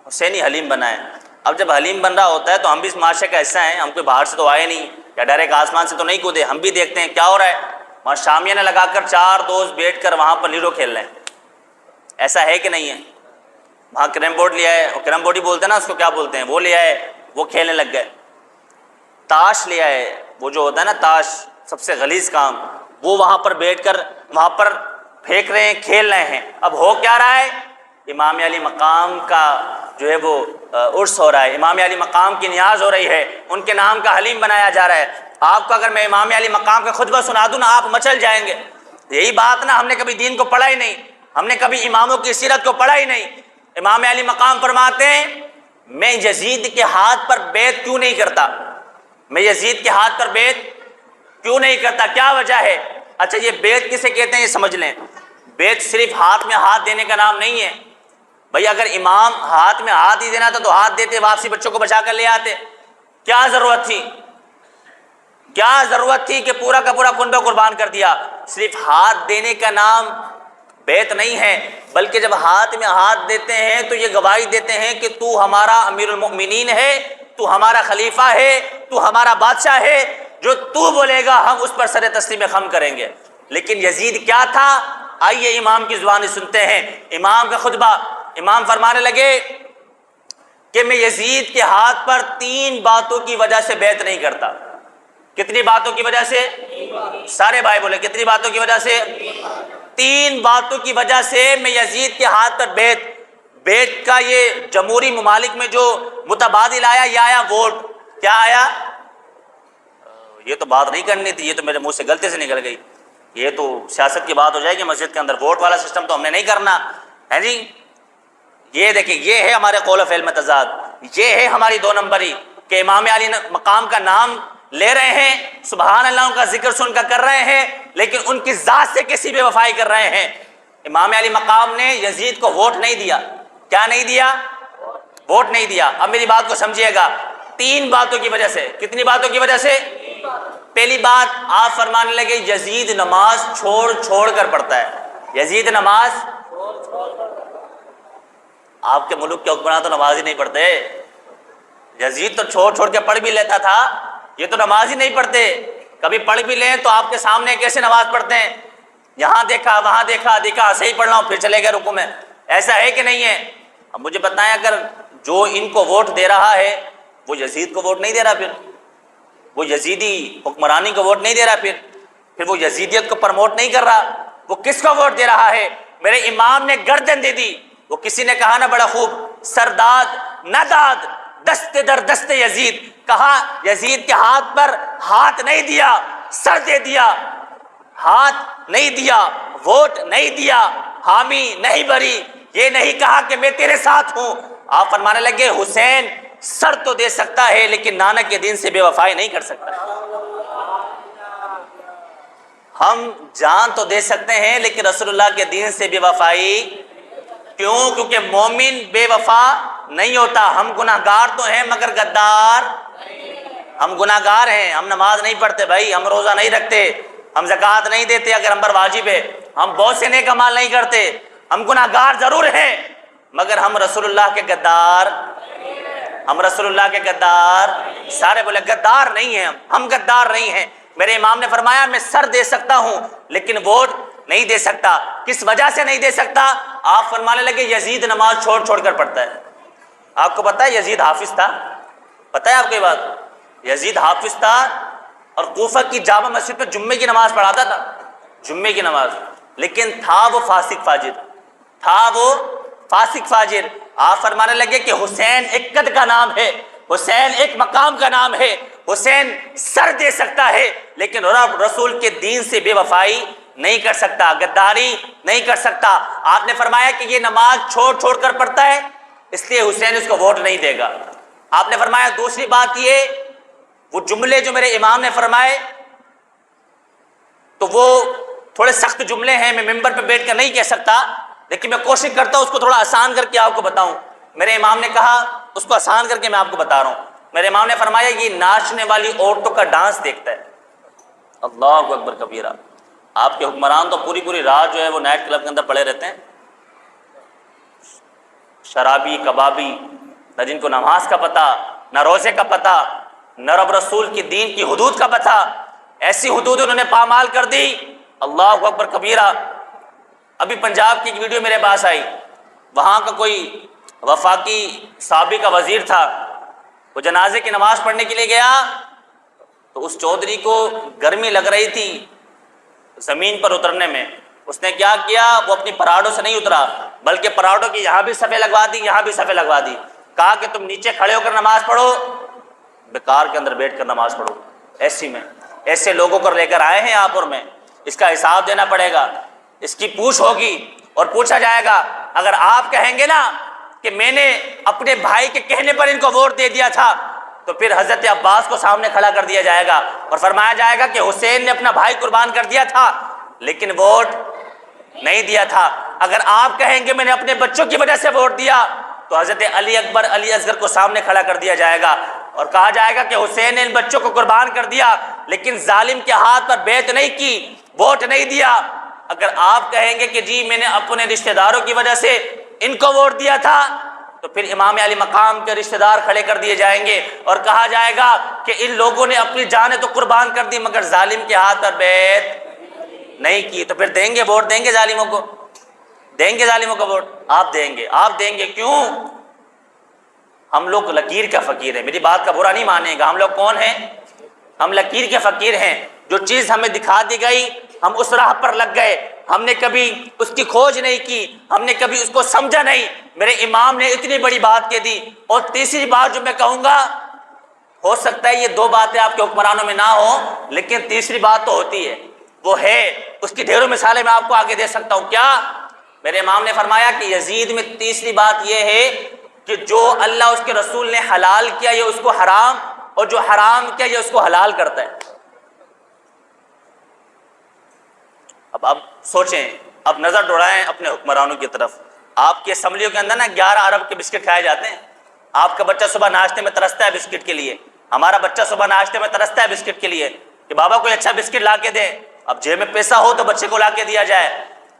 حسینی حلیم بنائے۔ اب جب حلیم بن رہا ہوتا ہے تو ہم بھی اس معاشرے کا حصہ ہیں، ہم کوئی باہر سے تو آئے نہیں یا ڈائریکٹ آسمان سے تو نہیں کودے، ہم بھی دیکھتے ہیں کیا ہو رہا ہے۔ وہاں شامیانہ لگا کر 4 دوست بیٹھ کر وہاں پر لیڈو کھیل رہے ہیں، ایسا ہے کہ نہیں ہے؟ وہاں کیرم بورڈ لیا ہے، کیرم بورڈ ہی بولتے ہیں نا اس کو، کیا بولتے ہیں، وہ لیا ہے، وہ کھیلنے لگ گئے۔ تاش لیا ہے، وہ جو ہوتا ہے نا تاش، سب سے غلیظ کام، وہ وہاں پر بیٹھ کر وہاں پر پھینک رہے ہیں، کھیل رہے ہیں۔ اب ہو کیا رہا ہے؟ امام علی مقام کا جو ہے وہ عرس ہو رہا ہے، امام علی مقام کی نیاز ہو رہی ہے، ان کے نام کا حلیم بنایا جا رہا ہے۔ آپ کو اگر میں امام علی مقام کا خطبہ سنا دوں نا، آپ مچل جائیں گے۔ یہی بات نا، ہم نے کبھی دین کو پڑھا ہی نہیں، ہم نے کبھی اماموں کی سیرت کو پڑھا ہی نہیں۔ امام علی مقام فرماتے ہیں، میں یزید کے ہاتھ پر بیعت کیوں نہیں کرتا؟ میں یزید کے ہاتھ پر بیعت کیوں نہیں کرتا؟ کیا وجہ ہے؟ اچھا یہ بیعت کسے کہتے ہیں یہ سمجھ لیں۔ بیعت صرف ہاتھ میں ہاتھ دینے کا نام نہیں ہے بھائی، اگر امام ہاتھ میں ہاتھ ہی دینا تھا تو ہاتھ دیتے، واپسی بچوں کو بچا کر لے آتے، کیا ضرورت تھی؟ کیا ضرورت تھی کہ پورا کا پورا کنبہ قربان کر دیا؟ صرف ہاتھ دینے کا نام بیعت نہیں ہے، بلکہ جب ہاتھ میں ہاتھ دیتے ہیں تو یہ گواہی دیتے ہیں کہ تو ہمارا امیر المؤمنین ہے، تو ہمارا خلیفہ ہے، تو ہمارا بادشاہ ہے، جو تو بولے گا ہم اس پر سر تسلیم خم کریں گے۔ لیکن یزید کیا تھا؟ آئیے امام کی زبانی سنتے ہیں، امام کا خطبہ۔ امام فرمانے لگے کہ میں یزید کے ہاتھ پر 3 باتوں کی وجہ سے بیعت نہیں کرتا۔ کتنی باتوں کی وجہ سے؟ سارے بھائی بولے کتنی باتوں کی وجہ سے؟ 3 باتوں کی وجہ سے میں یزید کے ہاتھ پر بیعت کا یہ جمہوری ممالک میں جو متبادل آیا، یہ آیا ووٹ۔ کیا آیا؟ یہ تو بات نہیں کرنی تھی، یہ تو میرے منہ سے غلطی سے نکل گئی، یہ تو سیاست کی بات ہو جائے گی مسجد کے اندر، ووٹ والا سسٹم تو ہم نے نہیں کرنا ہے جی۔ یہ دیکھیں، یہ ہے ہمارے قول و فعل میں تضاد۔ یہ ہے ہماری 2 نمبری کہ امام علی مقام کا نام لے رہے ہیں، سبحان اللہ ان کا ذکر سن کر رہے ہیں، لیکن ان کی ذات سے کسی بے وفائی کر رہے ہیں۔ امام علی مقام نے یزید کو ووٹ نہیں دیا۔ کیا نہیں دیا؟ ووٹ نہیں دیا۔ اب میری بات کو سمجھیے گا، 3 باتوں کی وجہ سے۔ کتنی باتوں کی وجہ سے؟ پہلی بات، آپ فرمانے لگے یزید نماز چھوڑ کر پڑھتا ہے۔ یزید نماز، آپ کے ملک کے حکمران تو نماز ہی نہیں پڑھتے۔ یزید تو چھوڑ کے پڑھ بھی لیتا تھا، یہ تو نماز ہی نہیں پڑھتے۔ کبھی پڑھ بھی لیں تو آپ کے سامنے کیسے نماز پڑھتے ہیں؟ یہاں دیکھا وہاں دیکھا صحیح پڑھ رہا ہوں، پھر چلے گئے رکوع میں۔ ایسا ہے کہ نہیں ہے؟ اب مجھے بتائیں، اگر جو ان کو ووٹ دے رہا ہے وہ یزید کو ووٹ نہیں دے رہا، پھر وہ یزیدی حکمرانی کو ووٹ نہیں دے رہا، پھر وہ یزیدیت کو پرموٹ نہیں کر رہا، وہ کس کو ووٹ دے رہا ہے؟ میرے امام نے گردن دے دی۔ وہ کسی نے کہا نا بڑا خوب، سرداد نہ داد دست در دست یزید، کہا یزید کے ہاتھ پر ہاتھ نہیں دیا، سر دے دیا۔ ہاتھ نہیں دیا، ووٹ نہیں دیا، حامی نہیں بری، یہ نہیں کہا کہ میں تیرے ساتھ ہوں۔ آپ فرمانے لگے حسین سر تو دے سکتا ہے لیکن نانا کے دین سے بے وفائی نہیں کر سکتا۔ ہم جان تو دے سکتے ہیں لیکن رسول اللہ کے دین سے بے وفائی کیوں؟ کیونکہ مومن بے وفا نہیں ہوتا۔ ہم گناہگار تو ہیں مگر غدار، ہم گناہگار ہیں، ہم نماز نہیں پڑھتے بھائی، ہم روزہ نہیں رکھتے، ہم زکوٰۃ نہیں دیتے اگر ہم پر واجب ہے، ہم بہت سے نیک اعمال نہیں کرتے، ہم گناہگار ضرور ہیں مگر ہم رسول اللہ کے غدار، ہم رسول اللہ کے غدار، سارے بولے غدار نہیں ہیں، ہم غدار نہیں ہیں۔ میرے امام نے فرمایا میں سر دے سکتا ہوں لیکن ووٹ نہیں دے سکتا۔ کس وجہ سے نہیں دے سکتا؟ آپ فرمانے لگے یزید نماز چھوڑ کر پڑھتا ہے۔ آپ کو پتہ ہے یزید حافظ تھا؟ پتہ ہے آپ کو یہ بات؟ یزید حافظ تھا اور کوفہ کی جامع مسجد پہ جمعے کی نماز پڑھاتا تھا، جمعے کی نماز، لیکن تھا وہ فاسق فاجر۔ آپ فرمانے لگے کہ حسین ایک قد کا نام ہے، حسین ایک مقام کا نام ہے، حسین سر دے سکتا ہے لیکن رب رسول کے دین سے بے وفائی نہیں کر سکتا، غداری نہیں کر سکتا۔ آپ نے فرمایا کہ یہ نماز چھوڑ کر پڑھتا ہے اس لیے حسین اس کو ووٹ نہیں دے گا۔ آپ نے فرمایا دوسری بات یہ، وہ جملے جو میرے امام نے فرمائے تو وہ تھوڑے سخت جملے ہیں، میں ممبر پہ بیٹھ کر نہیں کہہ سکتا لیکن میں کوشش کرتا ہوں اس کو تھوڑا آسان کر کے آپ کو بتاؤں۔ میرے امام نے کہا اس کو آسان کر کے میں آپ کو بتا رہا ہوں۔ میرے امام نے فرمایا یہ ناچنے والی عورتوں کا ڈانس دیکھتا ہے۔ اللہ اکبر کبیرہ۔ آپ کے حکمران تو پوری رات جو ہے وہ نائٹ کلب کے اندر پڑے رہتے ہیں، شرابی کبابی، نہ جن کو نماز کا پتہ، نہ روزے کا پتہ، نہ رب رسول کی دین کی حدود کا پتہ، ایسی حدود انہوں نے پامال کر دی۔ اللہ اکبر کبیرہ۔ ابھی پنجاب کی ایک ویڈیو میرے پاس آئی، وہاں کا کوئی وفاقی سابق وزیر تھا، وہ جنازے کی نماز پڑھنے کے لیے گیا تو اس چودھری کو گرمی لگ رہی تھی زمین پر اترنے میں۔ اس نے کیا کیا، وہ اپنی پراڑوں سے نہیں اترا بلکہ پراڑوں کی یہاں بھی صفیں لگوا دی، یہاں بھی صفیں لگوا دی، کہا کہ تم نیچے کھڑے ہو کر نماز پڑھو، بیکار کے اندر بیٹھ کر نماز پڑھو۔ ایسے لوگوں کو لے کر آئے ہیں آپ، اور میں اس کا حساب دینا پڑے گا، اس کی پوچھ ہوگی اور پوچھا جائے گا۔ اگر آپ کہیں گے نا کہ میں نے اپنے بھائی کے کہنے پر ان کو ووٹ دے دیا تھا تو پھر حضرت عباس کو سامنے کھڑا کر دیا جائے گا اور فرمایا جائے گا کہ حسین نے اپنا بھائی قربان کر دیا تھا لیکن ووٹ نہیں دیا تھا۔ اگر آپ کہیں گے میں نے اپنے بچوں کی وجہ سے ووٹ دیا تو حضرت علی اکبر علی اصغر کو سامنے کھڑا کر دیا جائے گا اور کہا جائے گا کہ حسین نے ان بچوں کو قربان کر دیا لیکن ظالم کے ہاتھ پر بیعت نہیں کی، ووٹ نہیں دیا۔ اگر آپ کہیں گے کہ جی میں نے اپنے رشتہ داروں کی وجہ سے ان کو ووٹ دیا تھا تو پھر امام علی مقام کے رشتہ دار کھڑے کر دیے جائیں گے اور کہا جائے گا کہ ان لوگوں نے اپنی جانیں تو قربان کر دی مگر ظالم کے ہاتھ پر بیعت نہیں کی۔ تو پھر دیں گے ووٹ، دیں گے ظالموں کو، دیں گے ظالموں کو ووٹ؟ آپ دیں گے کیوں؟ ہم لوگ لکیر کا فقیر ہیں، میری بات کا برا نہیں مانیں گا۔ ہم لوگ کون ہیں؟ ہم لکیر کے فقیر ہیں۔ جو چیز ہمیں دکھا دی گئی ہم اس راہ پر لگ گئے، ہم نے کبھی اس کی کھوج نہیں کی، ہم نے کبھی اس کو سمجھا نہیں۔ میرے امام نے اتنی بڑی بات کہہ دی۔ اور تیسری بات جو میں کہوں گا، ہو سکتا ہے یہ دو باتیں آپ کے حکمرانوں میں نہ ہوں لیکن تیسری بات تو ہوتی ہے، وہ ہے، اس کی ڈھیروں مثالیں میں آپ کو آگے دے سکتا ہوں۔ کیا؟ میرے امام نے فرمایا کہ یزید میں تیسری بات یہ ہے کہ جو اللہ اس کے رسول نے حلال کیا یہ اس کو حرام، اور جو حرام کیا یہ اس کو حلال کرتا ہے۔ اب سوچیں، اب نظر دوڑائیں اپنے حکمرانوں کی طرف۔ آپ کی اسمبلیوں کے اندر نا 11 ارب کے بسکٹ کھائے جاتے ہیں۔ آپ کا بچہ صبح ناشتے میں ترستا ہے بسکٹ کے لیے، ہمارا بچہ صبح ناشتے میں ترستا ہے بسکٹ کے لیے کہ بابا کوئی اچھا بسکٹ لا کے دے۔ اب جیب میں پیسہ ہو تو بچے کو لا کے دیا جائے،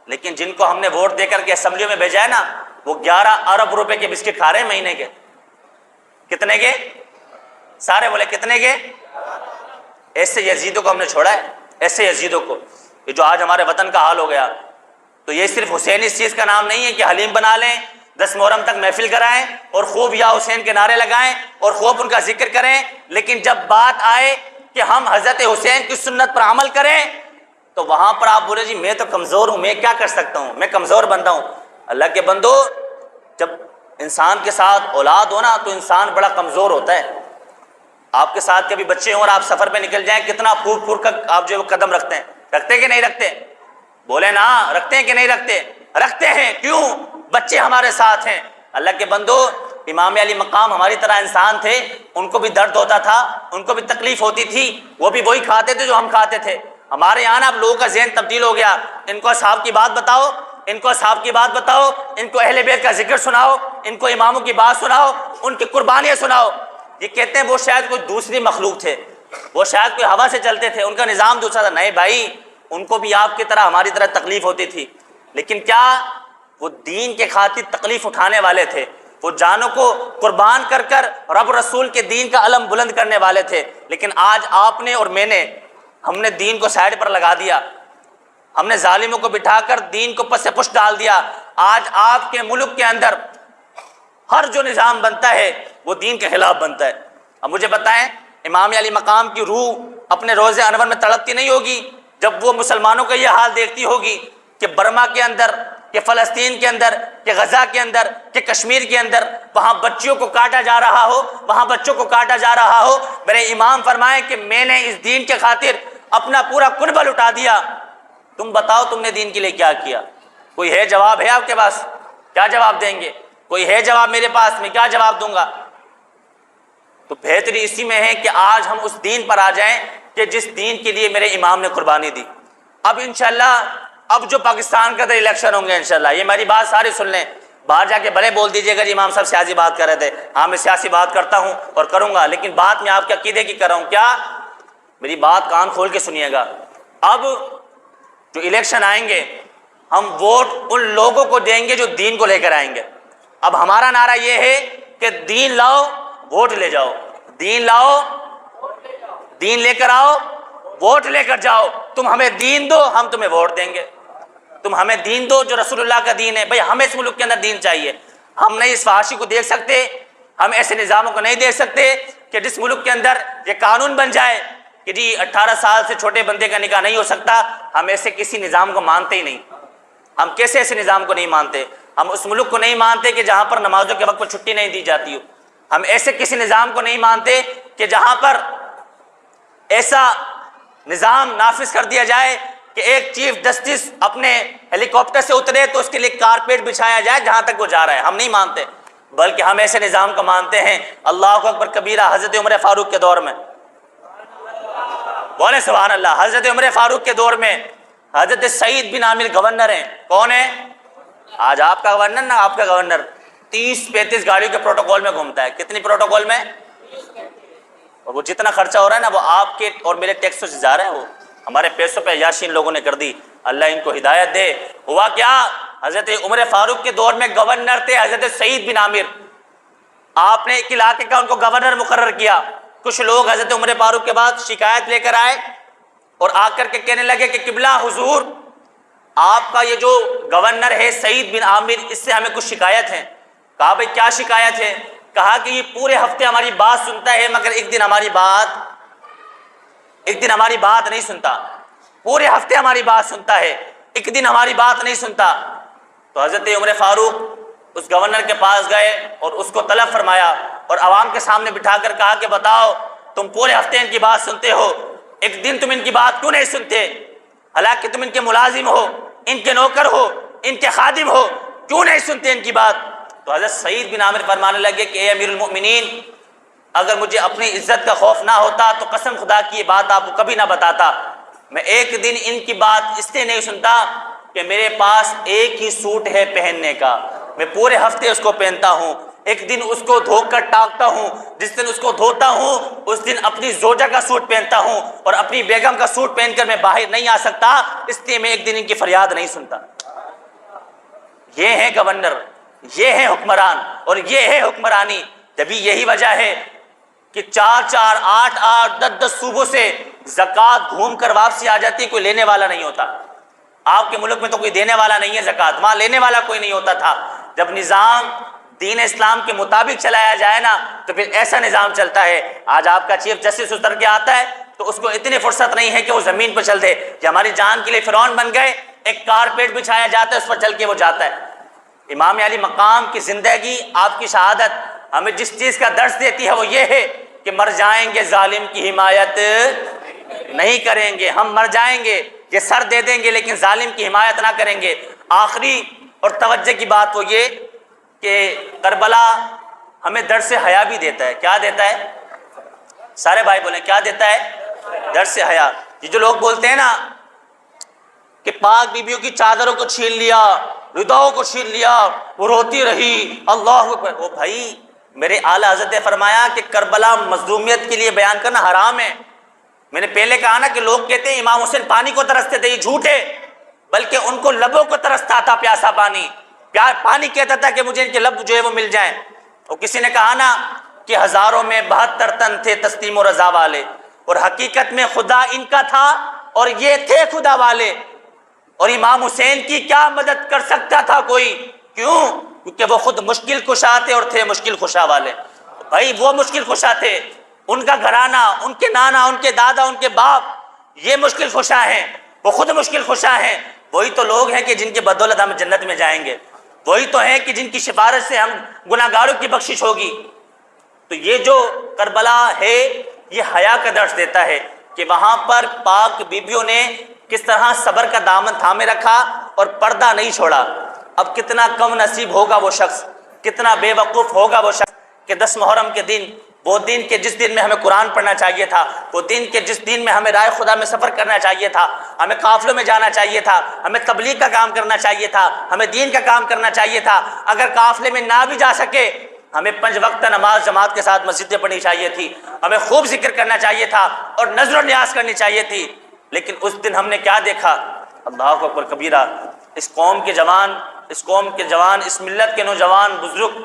لیکن جن کو ہم نے ووٹ دے کر کے اسمبلیوں میں بھیجا ہے نا، وہ 11 ارب روپے کے بسکٹ کھا رہے ہیں مہینے کے۔ کتنے کے؟ سارے بولے کتنے کے؟ ایسے یزیدوں کو ہم نے چھوڑا ہے، ایسے یزیدوں کو، یہ جو آج ہمارے وطن کا حال ہو گیا۔ تو یہ صرف حسین اس چیز کا نام نہیں ہے کہ حلیم بنا لیں، 10 محرم تک محفل کرائیں اور خوب یا حسین کے نعرے لگائیں اور خوب ان کا ذکر کریں، لیکن جب بات آئے کہ ہم حضرت حسین کی سنت پر عمل کریں تو وہاں پر آپ بولے جی میں تو کمزور ہوں، میں کیا کر سکتا ہوں، میں کمزور بندہ ہوں۔ اللہ کے بندو، جب انسان کے ساتھ اولاد ہو نا تو انسان بڑا کمزور ہوتا ہے۔ آپ کے ساتھ کبھی بچے ہوں اور آپ سفر پہ نکل جائیں، کتنا پھور پھور کر آپ جو قدم رکھتے ہیں، رکھتے کہ نہیں رکھتے؟ بولے نا، رکھتے ہیں کہ نہیں رکھتے؟ رکھتے ہیں۔ کیوں؟ بچے ہمارے ساتھ ہیں۔ اللہ کے بندو، امام علی مقام ہماری طرح انسان تھے، ان کو بھی درد ہوتا تھا، ان کو بھی تکلیف ہوتی تھی، وہ بھی وہی کھاتے تھے جو ہم کھاتے تھے۔ ہمارے یہاں نا اب لوگوں کا ذہن تبدیل ہو گیا، ان کو اصحاب کی بات بتاؤ، ان کو اصحاب کی بات بتاؤ، ان کو اہل بیت کا ذکر سناؤ، ان کو اماموں کی بات سناؤ، ان کی قربانیاں سناؤ۔ یہ کہتے ہیں وہ شاید کوئی دوسری مخلوق تھے، وہ شاید کوئی ہوا سے چلتے تھے، ان کا نظام دوسرا تھا۔ نہیں بھائی، ان کو بھی آپ کی طرح ہماری طرح تکلیف ہوتی تھی، لیکن کیا وہ دین کے خاطر تکلیف اٹھانے والے تھے، وہ جانوں کو قربان کر کر رب رسول کے دین کا علم بلند کرنے والے تھے۔ لیکن آج آپ نے اور میں نے، ہم نے دین کو سائڈ پر لگا دیا، ہم نے ظالموں کو بٹھا کر دین کو پس پش ڈال دیا۔ آج آپ کے ملک کے اندر ہر جو نظام بنتا ہے وہ دین کے خلاف بنتا ہے۔ اب مجھے بتائیں، امام علی مقام کی روح اپنے روضہ انور میں تڑپتی نہیں ہوگی جب وہ مسلمانوں کا یہ حال دیکھتی ہوگی کہ برما کے اندر، کہ فلسطین کے اندر، کہ غزہ کے اندر، کہ کشمیر کے اندر وہاں بچیوں کو کاٹا جا رہا ہو، وہاں بچوں کو کاٹا جا رہا ہو۔ میرے امام فرمائے کہ میں نے اس دین کے خاطر اپنا پورا کنبہ لٹا دیا۔ تم بتاؤ تم نے دین کے لیے کیا کیا؟ کوئی ہے جواب ہے آپ کے پاس؟ کیا جواب دیں گے؟ کوئی ہے جواب میرے پاس؟ میں کیا جواب دوں گا؟ تو بہتری اسی میں ہے کہ آج ہم اس دین پر آ جائیں کہ جس دین کے لیے میرے امام نے قربانی دی۔ اب انشاءاللہ اب جو پاکستان کے اندر الیکشن ہوں گے انشاءاللہ، یہ میری بات سارے سن لیں، باہر جا کے بھلے بول دیجیے گا جی امام صاحب سیاسی بات کر رہے تھے، ہاں میں سیاسی بات کرتا ہوں اور کروں گا، لیکن بات میں آپ کے عقیدے کی کر رہا ہوں۔ کیا؟ میری بات کان کھول کے سنیے گا۔ اب جو الیکشن آئیں گے ہم ووٹ ان لوگوں کو دیں گے جو دین کو لے کر آئیں گے۔ اب ہمارا نعرہ یہ ہے کہ دین لاؤ ووٹ لے جاؤ، دین لاؤ دین لے کر آؤ ووٹ لے کر جاؤ۔ تم ہمیں دین دو، ہم تمہیں ووٹ دیں گے۔ تم ہمیں دین دو جو رسول اللہ کا دین ہے۔ بھئی ہمیں اس ملک کے اندر دین چاہیے، ہم نہیں اس فحاشی کو دیکھ سکتے، ہم ایسے نظاموں کو نہیں دیکھ سکتے کہ جس ملک کے اندر یہ قانون بن جائے کہ جی 18 سال سے چھوٹے بندے کا نکاح نہیں ہو سکتا۔ ہم ایسے کسی نظام کو مانتے ہی نہیں۔ ہم کیسے ایسے نظام کو نہیں مانتے؟ ہم اس ملک کو نہیں مانتے کہ جہاں پر نمازوں کے وقت پر چھٹی نہیں دی جاتی ہو۔ ہم ایسے کسی نظام کو نہیں مانتے کہ جہاں پر ایسا نظام نافذ کر دیا جائے کہ ایک چیف جسٹس اپنے ہیلی کاپٹر سے اترے تو اس کے لیے کارپیٹ بچھایا جائے جہاں تک وہ جا رہا ہے۔ ہم نہیں مانتے، بلکہ ہم ایسے نظام کو مانتے ہیں۔ اللہ اکبر کبیرہ، حضرت عمر فاروق کے دور میں، بولے سبحان اللہ، حضرت عمر فاروق کے دور میں حضرت سعید بن عامر گورنر ہیں۔ کون ہے؟ آج آپ کا گورنر نا، آپ کا گورنر 30-35 گاڑیوں کے پروٹوکول میں گھومتا ہے۔ کتنی پروٹوکول میں؟ اور وہ جتنا خرچہ ہو رہا ہے نا وہ آپ کے اور میرے ٹیکسوں سے جا رہا ہے، وہ ہمارے پیسوں پہ عیاشی ان لوگوں نے کر دی۔ اللہ ان کو ہدایت دے۔ ہوا کیا؟ حضرت عمر فاروق کے دور میں گورنر تھے حضرت سعید بن عامر۔ آپ نے ایک علاقے کا ان کو گورنر مقرر کیا۔ کچھ لوگ حضرت عمر فاروق کے بعد شکایت لے کر آئے اور آ کر کے کہنے لگے کہ قبلہ حضور، آپ کا یہ جو گورنر ہے سعید بن عامر، اس سے ہمیں کچھ شکایت ہے۔ کہا بھئی کیا شکایت ہے؟ کہا کہ یہ پورے ہفتے ہماری بات سنتا ہے مگر ایک دن ہماری بات نہیں سنتا۔ پورے ہفتے ہماری بات سنتا ہے، ایک دن ہماری بات نہیں سنتا۔ تو حضرت عمر فاروق اس گورنر کے پاس گئے اور اس کو طلب فرمایا اور عوام کے سامنے بٹھا کر کہا کہ بتاؤ تم پورے ہفتے ان کی بات سنتے ہو، ایک دن تم ان کی بات کیوں نہیں سنتے؟ حالانکہ تم ان کے ملازم ہو، ان کے نوکر ہو، ان کے خادم ہو، کیوں نہیں سنتے ان کی بات؟ تو حضرت سعید بن عامر فرمانے لگے کہ اے امیر المؤمنین، اگر مجھے اپنی عزت کا خوف نہ ہوتا تو قسم خدا کی یہ بات آپ کو کبھی نہ بتاتا۔ میں ایک دن ان کی بات اس لیے نہیں سنتا کہ میرے پاس ایک ہی سوٹ ہے پہننے کا، میں پورے ہفتے اس کو پہنتا ہوں، ایک دن اس کو دھو کر ٹاکتا ہوں، جس دن اس کو دھوتا ہوں اس دن اپنی زوجہ کا سوٹ پہنتا ہوں، اور اپنی بیگم کا سوٹ پہن کر میں باہر نہیں آ سکتا، اس لیے میں ایک دن ان کی فریاد نہیں سنتا۔ یہ ہے گورنر، یہ ہے حکمران، اور یہ ہے حکمرانی۔ جبھی یہی وجہ ہے کہ 4 8 8 10 صوبوں سے زکوٰۃ گھوم کر واپسی آ جاتی، کوئی لینے والا نہیں ہوتا۔ آپ کے ملک میں تو کوئی دینے والا نہیں ہے زکوٰۃ، وہاں لینے والا کوئی نہیں ہوتا تھا۔ جب نظام دین اسلام کے مطابق چلایا جائے نا تو پھر ایسا نظام چلتا ہے۔ آج آپ کا چیف جسٹس اتر کے آتا ہے تو اس کو اتنی فرصت نہیں ہے کہ وہ زمین پہ چل دے، کہ ہماری جان کے لیے فرعون بن گئے، ایک کارپیٹ بچھایا جاتا ہے اس پر چل کے وہ جاتا ہے۔ امام علی مقام کی زندگی، آپ کی شہادت ہمیں جس چیز کا درس دیتی ہے وہ یہ ہے کہ مر جائیں گے ظالم کی حمایت نہیں کریں گے، ہم مر جائیں گے، یہ سر دے دیں گے لیکن ظالم کی حمایت نہ کریں گے۔ آخری اور توجہ کی بات وہ یہ کہ کربلا ہمیں درس حیا بھی دیتا ہے۔ کیا دیتا ہے؟ سارے بھائی بولیں کیا دیتا ہے؟ درس حیا۔ یہ جو لوگ بولتے ہیں نا کہ پاک بیبیوں کی چادروں کو چھین لیا، رداؤں کو چھین لیا، وہ روتی رہی، اللہ اکبر، وہ بھائی میرے اعلیٰ حضرت نے فرمایا کہ کربلا مظلومیت کے لیے بیان کرنا حرام ہے۔ میں نے پہلے کہا نا کہ لوگ کہتے ہیں امام حسین پانی کو ترستے تھے، یہ جھوٹ ہے، بلکہ ان کو لبوں کو ترستا تھا پیاسا پانی کہتا تھا کہ مجھے ان کے لب جو ہے وہ مل جائیں۔ اور کسی نے کہا نا کہ ہزاروں میں 72 تن تھے تسلیم و رضا والے، اور حقیقت میں خدا ان کا تھا اور یہ تھے خدا والے، اور امام حسین کی کیا مدد کر سکتا تھا کوئی؟ کیوں؟ کیونکہ وہ خود مشکل کشا تھے اور تھے مشکل کشا والے۔ بھائی وہ مشکل کشا تھے، ان کا گھرانہ، ان کے نانا، ان کے دادا، ان کے باپ یہ مشکل کشا ہیں، وہ خود مشکل کشا ہیں۔ وہی تو لوگ ہیں کہ جن کے بدولت ہم جنت میں جائیں گے، وہی تو ہیں کہ جن کی سفارش سے ہم گناہ گاروں کی بخشش ہوگی۔ تو یہ جو کربلا ہے یہ حیا کا درس دیتا ہے کہ وہاں پر پاک بیبیوں نے کس طرح صبر کا دامن تھامے رکھا اور پردہ نہیں چھوڑا۔ اب کتنا کم نصیب ہوگا وہ شخص، کتنا بے وقوف ہوگا وہ شخص کہ 10 محرم کے دن، وہ دن کے جس دن میں ہمیں قرآن پڑھنا چاہیے تھا، وہ دن کے جس دن میں ہمیں رائے خدا میں سفر کرنا چاہیے تھا، ہمیں قافلوں میں جانا چاہیے تھا، ہمیں تبلیغ کا کام کرنا چاہیے تھا، ہمیں دین کا کام کرنا چاہیے تھا، اگر قافلے میں نہ بھی جا سکے ہمیں 5 وقت نماز جماعت کے ساتھ مسجد میں پڑھنی چاہیے تھی، ہمیں خوب ذکر کرنا چاہیے تھا اور نظر و نیاز کرنی چاہیے تھی۔ لیکن اس دن ہم نے کیا دیکھا؟ اللہ اکبر کبیرہ، اس قوم کے جوان، اس ملت کے نوجوان بزرگ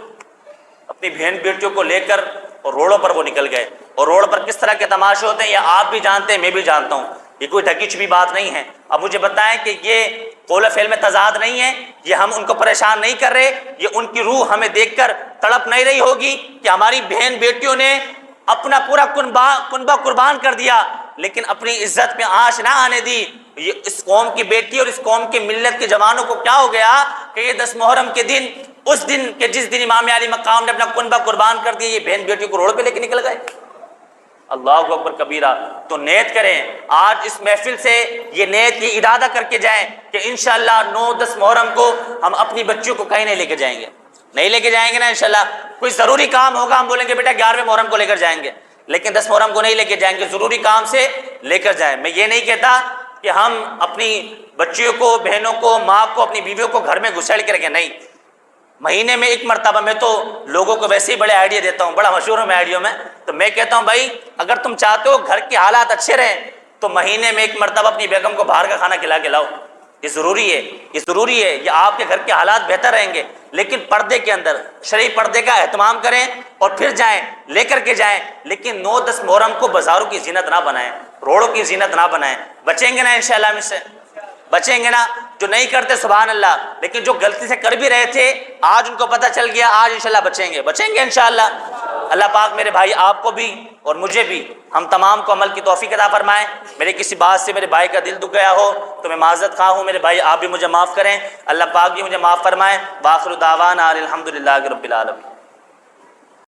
اپنی بہن بیٹیوں کو لے کر اور روڈوں پر وہ نکل گئے، اور روڈ پر کس طرح کے تماشے ہوتے ہیں یہ آپ بھی جانتے ہیں، میں بھی جانتا ہوں، یہ کوئی ڈھکی چھپی بات نہیں ہے۔ اب مجھے بتائیں کہ یہ قول و فعل میں تضاد نہیں ہے، یہ ہم ان کو پریشان نہیں کر رہے، یہ ان کی روح ہمیں دیکھ کر تڑپ نہیں رہی ہوگی کہ ہماری بہن بیٹیوں نے اپنا پورا کنبہ قربان کر دیا لیکن اپنی عزت میں آنچ نہ آنے دی۔ یہ اس قوم کی بیٹی اور اس قوم کی ملت کے جوانوں کو کیا ہو گیا کہ یہ 10 محرم کے دن، اس دن کہ جس دن امام علی مقام نے اپنا کنبہ قربان کر دیا، یہ بہن بیٹیوں کو روڈ پہ لے کے نکل گئے۔ اللہ اکبر کبیرہ۔ تو نیت کریں، آج اس محفل سے یہ نیت یہ ارادہ کر کے جائیں کہ انشاءاللہ 9 10 محرم کو ہم اپنی بچیوں کو کہیں نہیں لے کے جائیں گے، نہیں لے کے جائیں گے نا انشاءاللہ۔ کوئی ضروری کام ہوگا ہم بولیں گے بیٹا 11ویں محرم کو لے کر جائیں گے، لیکن 10 محرم کو نہیں لے کے جائیں گے، ضروری کام سے لے کر جائیں۔ میں یہ نہیں کہتا کہ ہم اپنی بچیوں کو، بہنوں کو، ماں کو، اپنی بیویوں کو گھر میں گھسیڑ کے رکھیں، نہیں، مہینے میں 1 مرتبہ۔ میں تو لوگوں کو ویسے ہی بڑے آئیڈیا دیتا ہوں، بڑا مشہور ہوں میں آئیڈیا میں، تو میں کہتا ہوں بھائی اگر تم چاہتے ہو گھر کے حالات اچھے رہیں تو مہینے میں 1 مرتبہ اپنی بیگم کو باہر کا کھانا کھلا کے لاؤ، یہ ضروری ہے، یہ ضروری ہے، یہ آپ کے گھر کے حالات بہتر رہیں گے۔ لیکن پردے کے اندر شرعی پردے کا اہتمام کریں اور پھر جائیں، لے کر کے جائیں، لیکن 9 10 محرم کو بازاروں کی زینت نہ بنائیں، روڈوں کی زینت نہ بنائیں۔ بچیں گے نا انشاءاللہ ہم اس سے؟ بچیں گے نا؟ جو نہیں کرتے سبحان اللہ، لیکن جو غلطی سے کر بھی رہے تھے آج ان کو پتہ چل گیا، آج انشاءاللہ بچیں گے انشاءاللہ۔ اللہ پاک میرے بھائی آپ کو بھی اور مجھے بھی، ہم تمام کو عمل کی توفیق عطا فرمائیں۔ میرے کسی بات سے میرے بھائی کا دل دکھ گیا ہو تو میں معذرت خواہ ہوں، میرے بھائی آپ بھی مجھے معاف کریں، اللہ پاک بھی مجھے معاف فرمائیں۔ وآخر دعوانا الحمدللہ رب العالمین۔